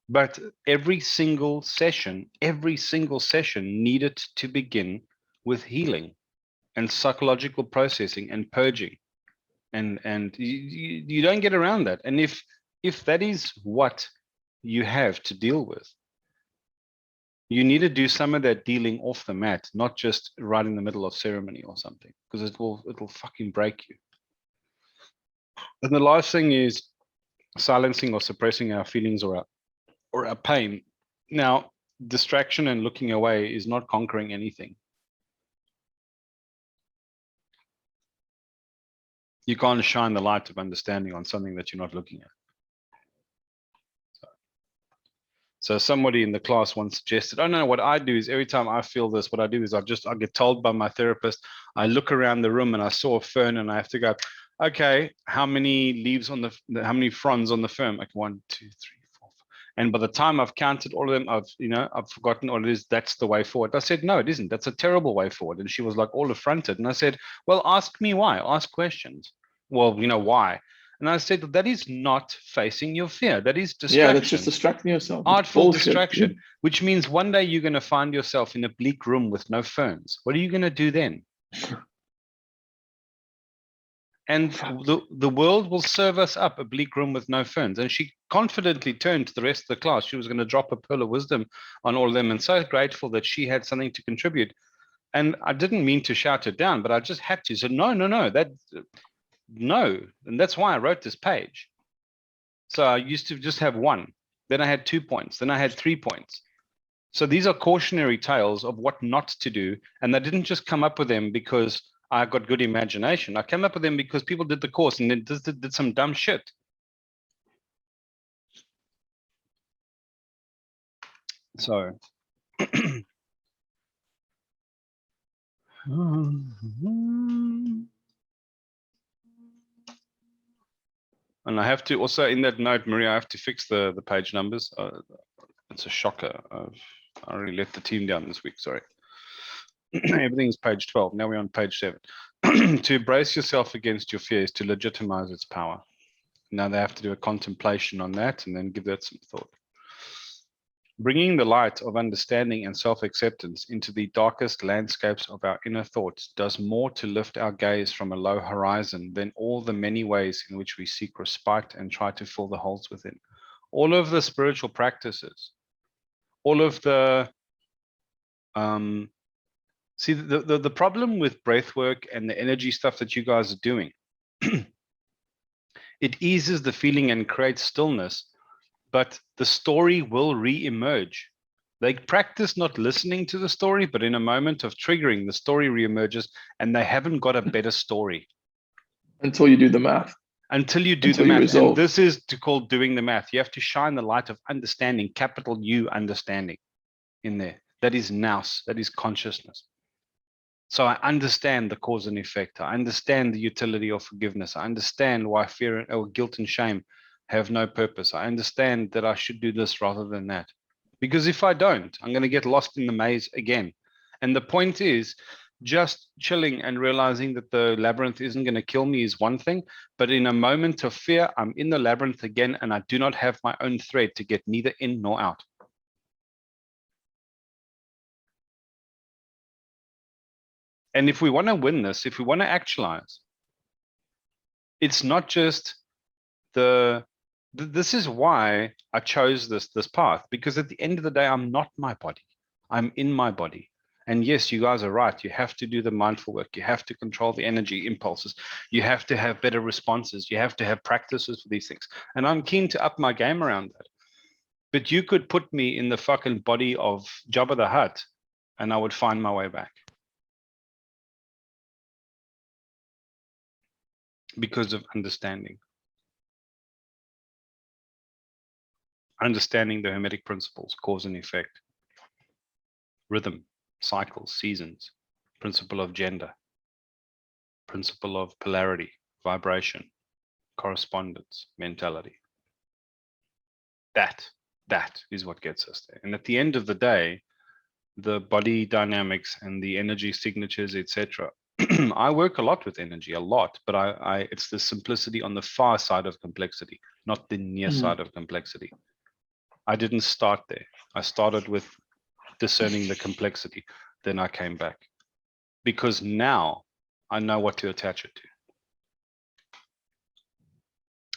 But every single session needed to begin with healing and psychological processing and purging. And you don't get around that. And if that is what you have to deal with, you need to do some of that dealing off the mat, not just right in the middle of ceremony or something, because it'll fucking break you. And the last thing is silencing or suppressing our feelings or our pain. Now, distraction and looking away is not conquering anything. You can't shine the light of understanding on something that you're not looking at. So somebody in the class once suggested, oh no, what I do is every time I feel this, what I do is I get told by my therapist, I look around the room and I saw a fern and I have to go, okay, how many leaves on how many fronds on the fern? Like 1, 2, 3, 4, 5. And by the time I've counted all of them, I've forgotten all it is. That's the way forward. I said, no, it isn't. That's a terrible way forward. And she was like all affronted. And I said, well, ask me why. Ask questions. Well, why? And I said, that is not facing your fear. That is distraction. Yeah, that's just distracting yourself. Artful distraction, which means one day you're going to find yourself in a bleak room with no ferns. What are you going to do then? And the world will serve us up a bleak room with no ferns. And she confidently turned to the rest of the class. She was going to drop a pearl of wisdom on all of them, and so grateful that she had something to contribute. And I didn't mean to shout her down, but I just had to. So no, no. And that's why I wrote this page. So I used to just have 1. Then I had 2 points. Then I had 3 points. So these are cautionary tales of what not to do. And I didn't just come up with them because I got good imagination. I came up with them because people did the course and then did some dumb shit. So And I have to also, in that note, Maria, I have to fix the page numbers. It's a shocker. I already let the team down this week, sorry. Everything's page 12. Now we're on page 7. To brace yourself against your fears, to legitimize its power. Now they have to do a contemplation on that and then give that some thought. Bringing the light of understanding and self-acceptance into the darkest landscapes of our inner thoughts does more to lift our gaze from a low horizon than all the many ways in which we seek respite and try to fill the holes within. All of the spiritual practices, all of the see, the problem with breath work and the energy stuff that you guys are doing, it eases the feeling and creates stillness, but the story will re-emerge. They practice not listening to the story, but in a moment of triggering, the story re-emerges and they haven't got a better story. Until you do the math. Until you do the math. And this is called doing the math. You have to shine the light of understanding, capital U understanding in there. That is nous, that is consciousness. So I understand the cause and effect. I understand the utility of forgiveness. I understand why fear or guilt and shame have no purpose. I understand that I should do this rather than that. Because if I don't, I'm going to get lost in the maze again. And the point is, just chilling and realizing that the labyrinth isn't going to kill me is one thing. But in a moment of fear, I'm in the labyrinth again, and I do not have my own thread to get neither in nor out. And if we want to win this, if we want to actualize, it's not just this is why I chose this path, because at the end of the day, I'm not my body. I'm in my body. And yes, you guys are right. You have to do the mindful work. You have to control the energy impulses. You have to have better responses. You have to have practices for these things. And I'm keen to up my game around that. But you could put me in the fucking body of Jabba the Hutt and I would find my way back. Because of understanding. Understanding the Hermetic principles, cause and effect, rhythm, cycles, seasons, principle of gender, principle of polarity, vibration, correspondence, mentality. That is what gets us there. And at the end of the day, the body dynamics and the energy signatures, etc. I work a lot with energy, a lot, but it's the simplicity on the far side of complexity, not the near side of complexity. I didn't start there. I started with discerning the complexity. Then I came back because now I know what to attach it to.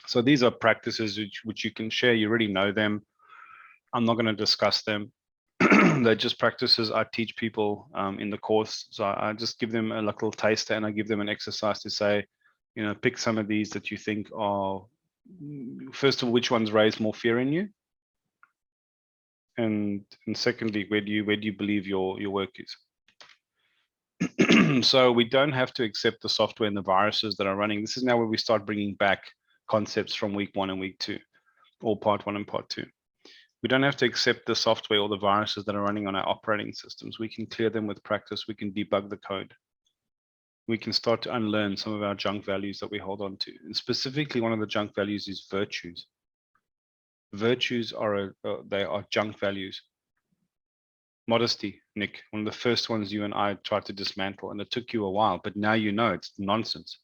So these are practices which you can share. You already know them. I'm not going to discuss them. They're just practices I teach people in the course. So I just give them a little taster and I give them an exercise to say, you know, pick some of these that you think are, first of all, which ones raise more fear in you? And secondly, where do you believe your work is? So we don't have to accept the software and the viruses that are running. This is now where we start bringing back concepts from week 1 and week 2, or part 1 and part 2. We don't have to accept the software or the viruses that are running on our operating systems. We can clear them with practice. We can debug the code. We can start to unlearn some of our junk values that we hold on to. And specifically, one of the junk values is virtues. Virtues are they are junk values. Modesty, Nick, one of the first ones you and I tried to dismantle, and it took you a while, but now you know it's nonsense.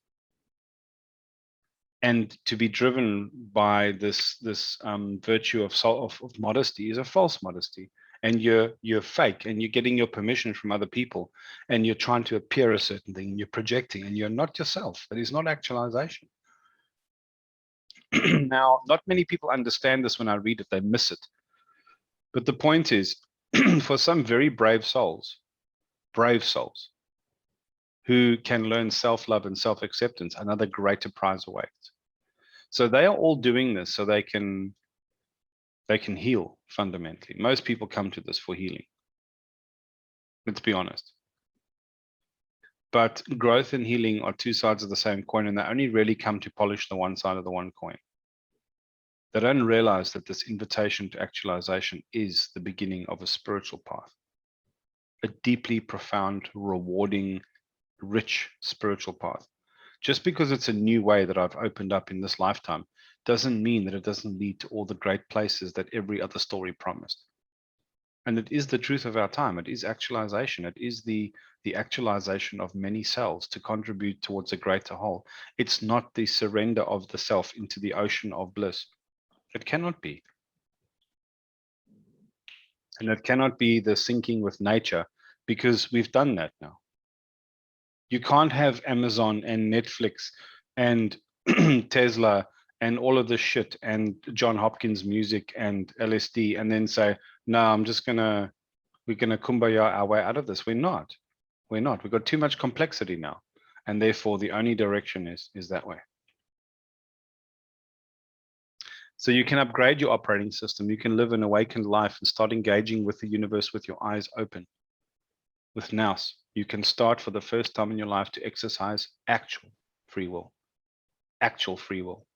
And to be driven by this virtue of modesty is a false modesty, and you're fake, and you're getting your permission from other people, and you're trying to appear a certain thing, and you're projecting, and you're not yourself. That is not actualization. Now, not many people understand this when I read it; they miss it. But the point is, for some very brave souls, who can learn self-love and self-acceptance, another greater prize awaits. So they are all doing this so they can heal fundamentally. Most people come to this for healing. Let's be honest. But growth and healing are two sides of the same coin, and they only really come to polish the one side of the one coin. They don't realize that this invitation to actualization is the beginning of a spiritual path. A deeply profound, rewarding, rich spiritual path. Just because it's a new way that I've opened up in this lifetime doesn't mean that it doesn't lead to all the great places that every other story promised. And it is the truth of our time. It is actualization. It is the actualization of many cells to contribute towards a greater whole. It's not the surrender of the self into the ocean of bliss. It cannot be. And it cannot be the syncing with nature, because we've done that now. You can't have Amazon and Netflix and Tesla and all of this shit and John Hopkins music and LSD and then say, no, we're gonna kumbaya our way out of this. We're not. We've got too much complexity now. And therefore the only direction is that way. So you can upgrade your operating system. You can live an awakened life and start engaging with the universe with your eyes open. With Nous, you can start for the first time in your life to exercise actual free will. Actual free will.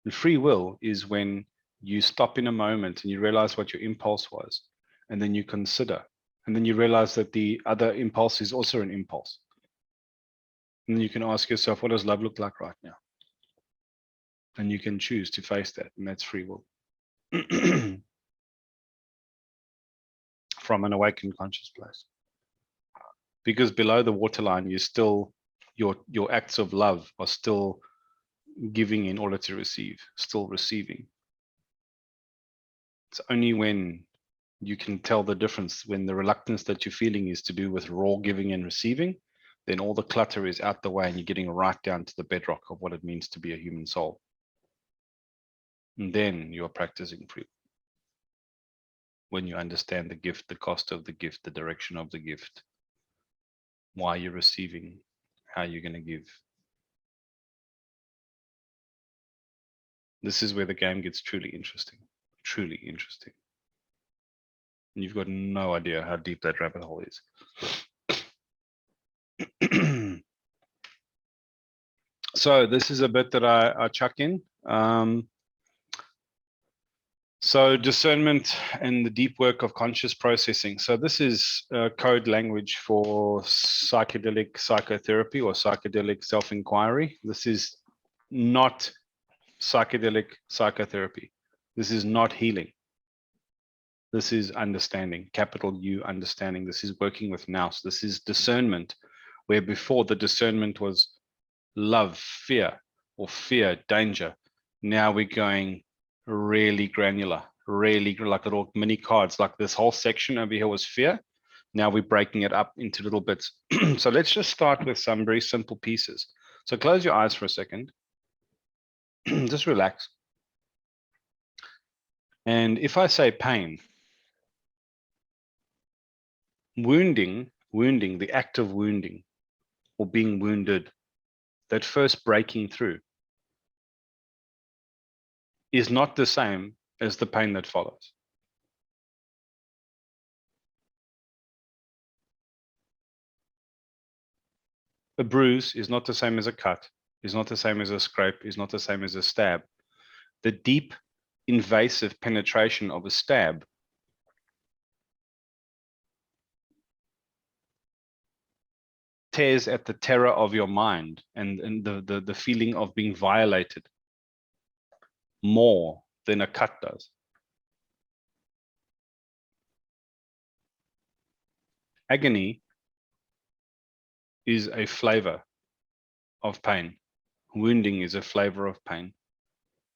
And free will is when you stop in a moment and you realize what your impulse was, and then you consider, and then you realize that the other impulse is also an impulse. And then you can ask yourself, what does love look like right now? And you can choose to face that, and that's free will. From an awakened conscious place. Because below the waterline, you still, your acts of love are still giving in order to receive, still receiving. It's only when you can tell the difference, when the reluctance that you're feeling is to do with raw giving and receiving, then all the clutter is out the way and you're getting right down to the bedrock of what it means to be a human soul. And then you're practicing free will. When you understand the gift, the cost of the gift, the direction of the gift, why you're receiving, how you're going to give. This is where the game gets truly interesting, truly interesting. And you've got no idea how deep that rabbit hole is. So this is a bit that I chuck in. So discernment and the deep work of conscious processing. So this is code language for psychedelic psychotherapy or psychedelic self-inquiry. This is not psychedelic psychotherapy. This is not healing. This is understanding, capital U understanding. This is working with Nous. This is discernment, where before the discernment was love, fear, or fear, danger. Now we're going really granular, really like little mini cards. Like this whole section over here was fear. Now we're breaking it up into little bits. So let's just start with some very simple pieces. So close your eyes for a second. Just relax. And if I say pain, wounding, the act of wounding or being wounded, that first breaking through is not the same as the pain that follows. A bruise is not the same as a cut, is not the same as a scrape, is not the same as a stab. The deep, invasive penetration of a stab tears at the terror of your mind and the feeling of being violated more than a cut does. Agony is a flavor of pain. Wounding is a flavor of pain.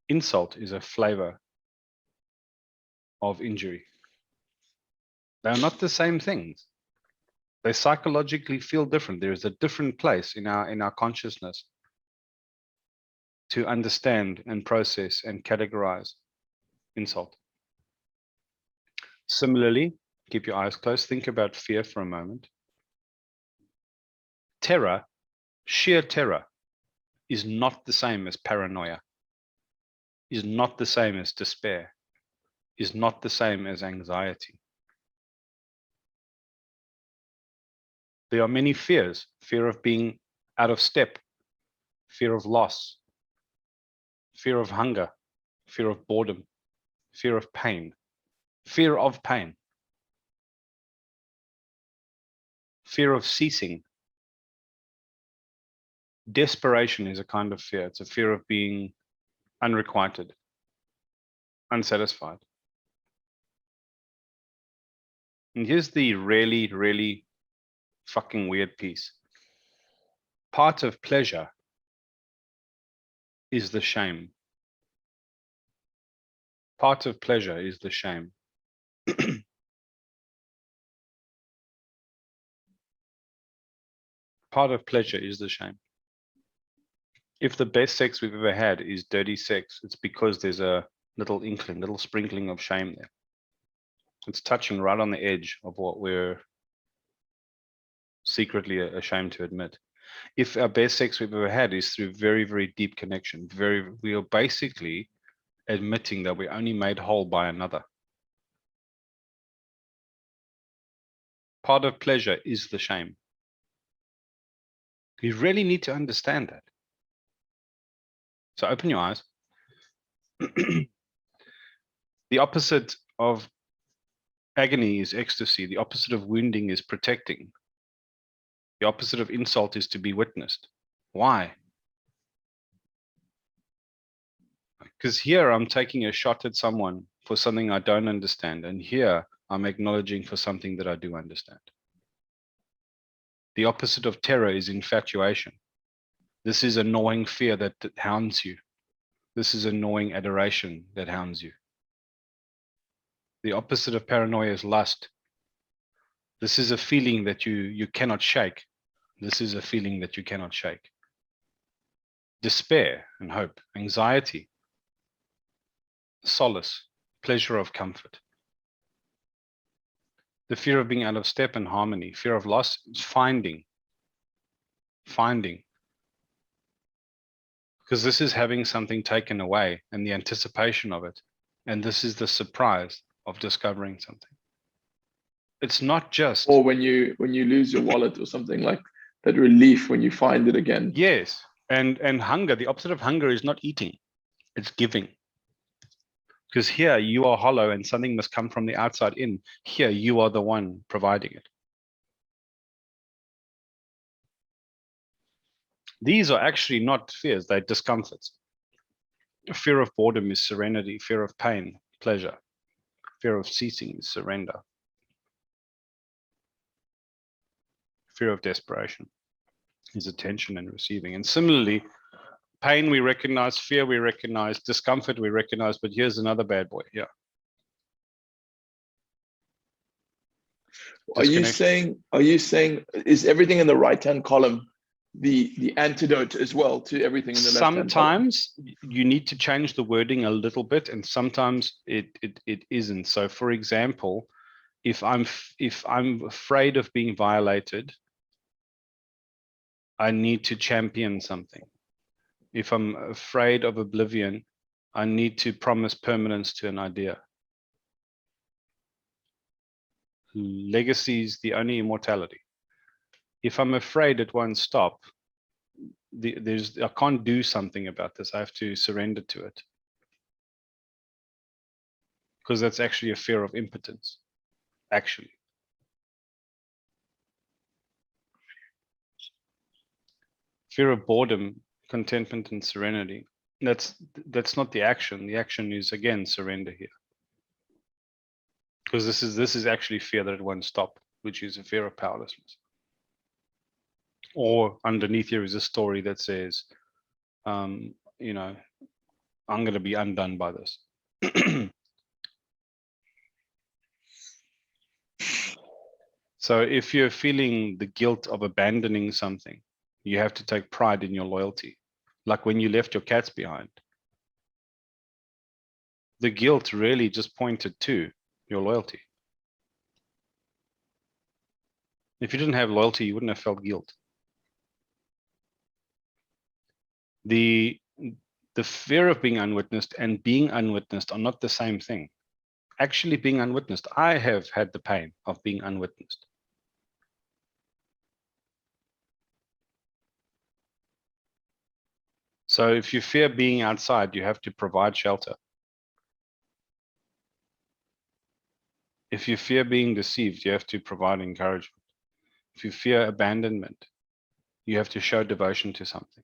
Insult is a flavor of injury. They are not the same things. They psychologically feel different. There is a different place in our consciousness to understand and process and categorize insult. Similarly, keep your eyes closed. Think about fear for a moment. Terror, sheer terror, is not the same as paranoia, is not the same as despair, is not the same as anxiety. There are many fears: fear of being out of step, fear of loss, fear of hunger, fear of boredom, fear of pain, fear of pain, fear of ceasing, Desperation is a kind of fear. It's a fear of being unrequited, unsatisfied. And here's the really, really fucking weird piece. Part of pleasure is the shame. Part of pleasure is the shame. Part of pleasure is the shame. If the best sex we've ever had is dirty sex, it's because there's a little inkling, little sprinkling of shame there. It's touching right on the edge of what we're secretly ashamed to admit. If our best sex we've ever had is through very, very deep connection, we are basically admitting that we're only made whole by another. Part of pleasure is the shame. You really need to understand that. So open your eyes. The opposite of agony is ecstasy. The opposite of wounding is protecting. The opposite of insult is to be witnessed. Why? Because here I'm taking a shot at someone for something I don't understand. And here I'm acknowledging for something that I do understand. The opposite of terror is infatuation. This is a gnawing fear that hounds you. This is a gnawing adoration that hounds you. The opposite of paranoia is lust. This is a feeling that you cannot shake. This is a feeling that you cannot shake. Despair and hope, anxiety, solace, pleasure of comfort. The fear of being out of step and harmony, fear of loss is finding. Because this is having something taken away and the anticipation of it. And this is the surprise of discovering something. It's not just. Or when you lose your wallet or something, like that relief when you find it again. Yes. And hunger, the opposite of hunger is not eating, it's giving. Because here you are hollow and something must come from the outside in. Here you are the one providing it. These are actually not fears, they're discomforts. Fear of boredom is serenity. Fear of pain, pleasure. Fear of ceasing is surrender. Fear of desperation is attention and receiving. And similarly, pain we recognize, fear we recognize, discomfort we recognize, but here's another bad boy. Yeah. Are you saying is everything in the right-hand column the antidote as well to everything in the left-hand column? Sometimes you need to change the wording a little bit, and sometimes it isn't. So for example, if I'm afraid of being violated, I need to champion something. If I'm afraid of oblivion, I need to promise permanence to an idea. Legacy is the only immortality. If I'm afraid it won't stop, I can't do something about this. I have to surrender to it. Because that's actually a fear of impotence, actually. Fear of boredom, contentment, and serenity. That's not the action. The action is, again, surrender here. Because this is actually fear that it won't stop, which is a fear of powerlessness. Or underneath here is a story that says, you know, I'm going to be undone by this. So if you're feeling the guilt of abandoning something, you have to take pride in your loyalty. Like when you left your cats behind. The guilt really just pointed to your loyalty. If you didn't have loyalty, you wouldn't have felt guilt. The fear of being unwitnessed and being unwitnessed are not the same thing. Actually being unwitnessed, I have had the pain of being unwitnessed. So if you fear being outside, you have to provide shelter. If you fear being deceived, you have to provide encouragement. If you fear abandonment, You have to show devotion to something.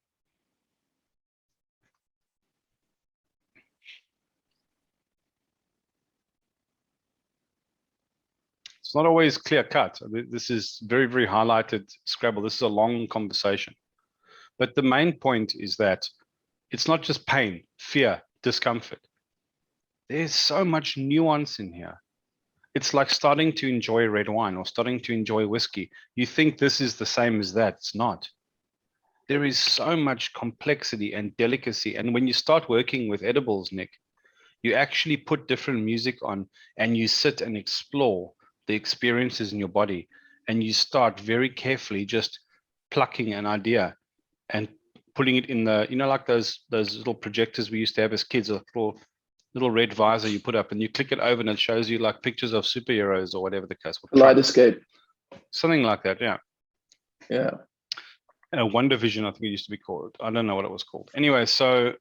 It's not always clear cut. This is very, very highlighted Scrabble. This is a long conversation. But the main point is that it's not just pain, fear, discomfort. There's so much nuance in here. It's like starting to enjoy red wine or starting to enjoy whiskey. You think this is the same as that. It's not. There is so much complexity and delicacy. And when you start working with edibles, Nick, you actually put different music on and you sit and explore the experiences in your body. And you start very carefully just plucking an idea and putting it in the, like those little projectors we used to have as kids, a little red visor you put up and you click it over and it shows you like pictures of superheroes or whatever the case. Kaleidoscope. Something like that, yeah. Yeah. Wonder Vision, I think it used to be called. I don't know what it was called. Anyway, so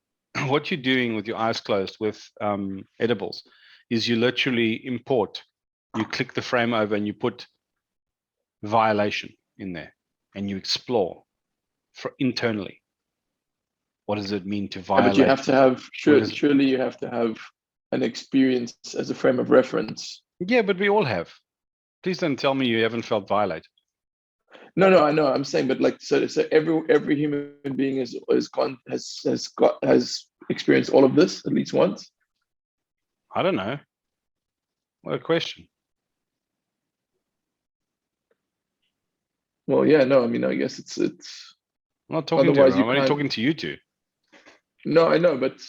what you're doing with your eyes closed with edibles is you literally import. You click the frame over and you put violation in there and you explore for internally. What does it mean to violate? But you have to have, surely you have to have an experience as a frame of reference. Yeah, but we all have. Please don't tell me you haven't felt violated. No, I know. I'm saying, but like, so every human being has experienced all of this at least once. I don't know. What a question. Well, yeah, no. I mean, I guess it's. I'm not talking to you. I'm only talking to you two. No, I know, but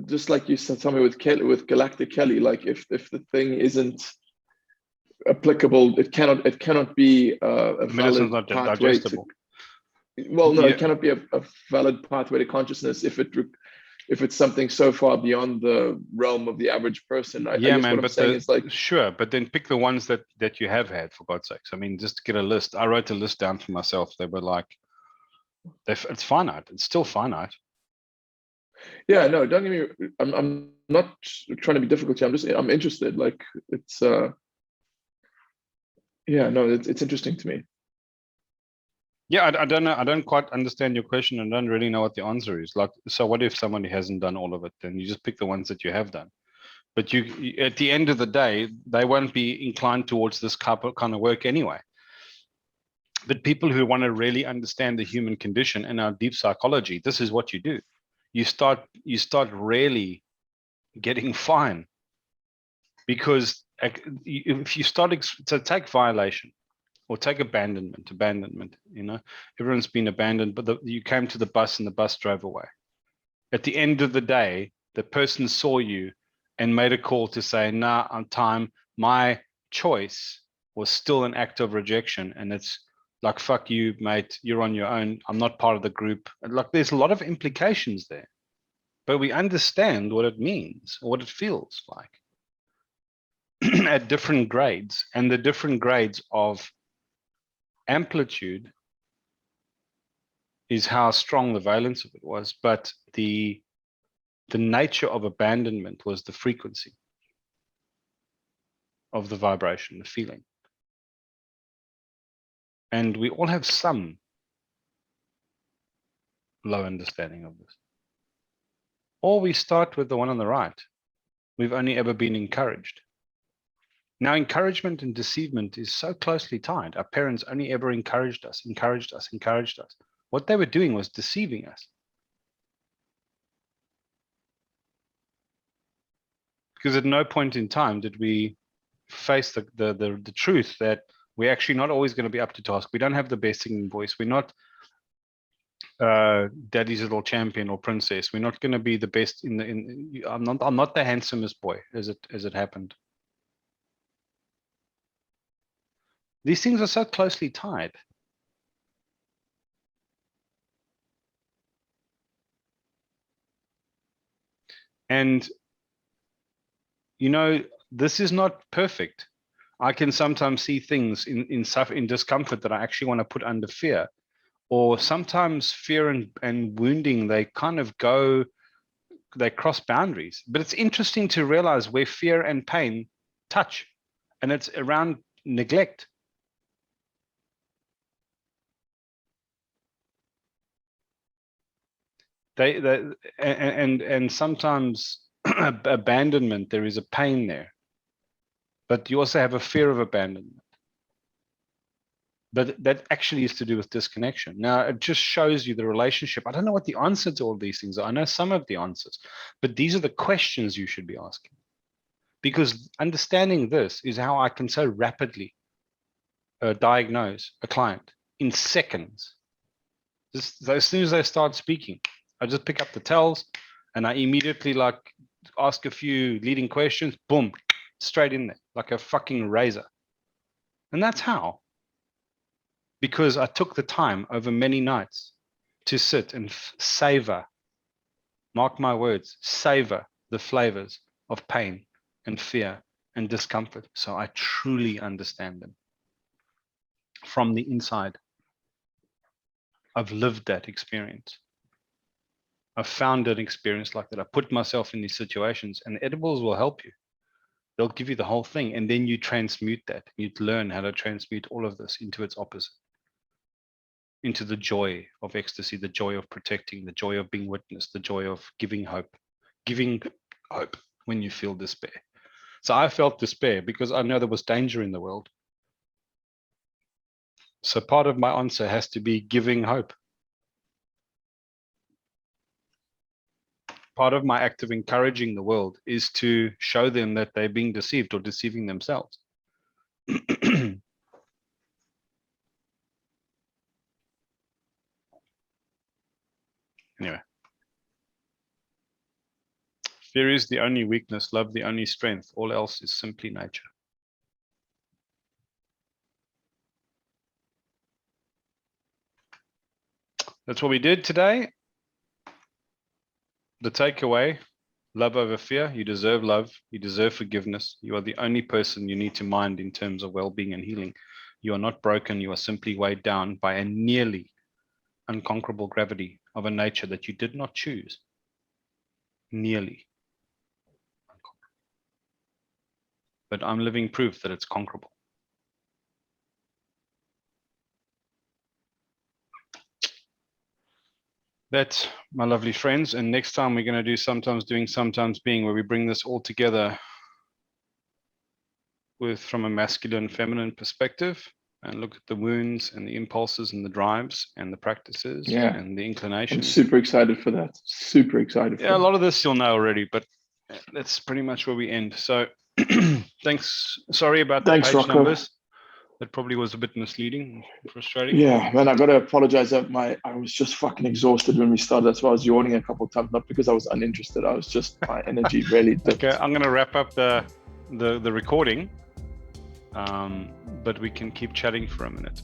just like you said, something with Galactic Kelly, like if the thing isn't applicable, it cannot be a valid pathway to. Well, no, yeah. It cannot be a valid pathway to consciousness if it's something so far beyond the realm of the average person. Yeah, man, but sure, but then pick the ones that you have had, for God's sakes. I mean, just to get a list. I wrote a list down for myself. They were like, it's finite. It's still finite. Yeah, no, don't get me. I'm not trying to be difficult here. I'm interested. Like it's yeah, no, it's interesting to me. Yeah, I don't know. I don't quite understand your question and don't really know what the answer is. Like, so what if somebody hasn't done all of it? Then you just pick the ones that you have done. But you at the end of the day, they won't be inclined towards this kind of work anyway. But people who want to really understand the human condition and our deep psychology, this is what you do. You start really getting fine, because if you start to take violation or take abandonment, everyone's been abandoned, but you came to the bus and the bus drove away. At the end of the day, the person saw you and made a call to say, nah, on time, my choice was still an act of rejection. And it's like, fuck you, mate, you're on your own. I'm not part of the group. Like, there's a lot of implications there, but we understand what it means, what it feels like at different grades, and the different grades of amplitude is how strong the valence of it was, but the nature of abandonment was the frequency of the vibration, the feeling. And we all have some low understanding of this. Or we start with the one on the right. We've only ever been encouraged. Now, encouragement and deceivement is so closely tied. Our parents only ever encouraged us. What they were doing was deceiving us. Because at no point in time did we face the truth that we're actually not always going to be up to task. We don't have the best singing voice. We're not daddy's little champion or princess. We're not going to be the best I'm not the handsomest boy as it happened. These things are so closely tied. And this is not perfect. I can sometimes see things in discomfort that I actually want to put under fear. Or sometimes fear and wounding, they cross boundaries. But it's interesting to realize where fear and pain touch, and it's around neglect. And sometimes abandonment, there is a pain there, but you also have a fear of abandonment. But that actually is to do with disconnection. Now, it just shows you the relationship. I don't know what the answer to all these things are. I know some of the answers, but these are the questions you should be asking. Because understanding this is how I can so rapidly diagnose a client in seconds. Just as soon as they start speaking, I just pick up the tells and I immediately like ask a few leading questions, boom, straight in there, like a fucking razor. And that's how. Because I took the time over many nights to sit and savor, mark my words, savor the flavors of pain and fear and discomfort. So I truly understand them from the inside. I've lived that experience. I've found an experience like that. I put myself in these situations, and edibles will help you. They'll give you the whole thing, and then you transmute that. You learn how to transmute all of this into its opposite. Into the joy of ecstasy, the joy of protecting, the joy of being witnessed, the joy of giving hope when you feel despair. So I felt despair because I know there was danger in the world. So part of my answer has to be giving hope. Part of my act of encouraging the world is to show them that they're being deceived or deceiving themselves. Anyway. Fear is the only weakness, love the only strength. All else is simply nature. That's what we did today. The takeaway, love over fear. You deserve love. You deserve forgiveness. You are the only person you need to mind in terms of well-being and healing. You are not broken. You are simply weighed down by a nearly unconquerable gravity of a nature that you did not choose. Nearly. But I'm living proof that it's conquerable. That's my lovely friends. And next time we're going to do Sometimes Doing, Sometimes Being, where we bring this all together from a masculine, feminine perspective and look at the wounds and the impulses and the drives and the practices and the inclinations. I'm super excited for that. Super excited. Yeah, a lot of this you'll know already, but that's pretty much where we end. So thanks. Sorry about the page Rocco. Numbers. That probably was a bit misleading, frustrating. Yeah, man, I got to apologize. I was just fucking exhausted when we started. That's why I was yawning a couple of times, not because I was uninterested. I was just, my energy really dipped. Okay, I'm going to wrap up the recording, but we can keep chatting for a minute.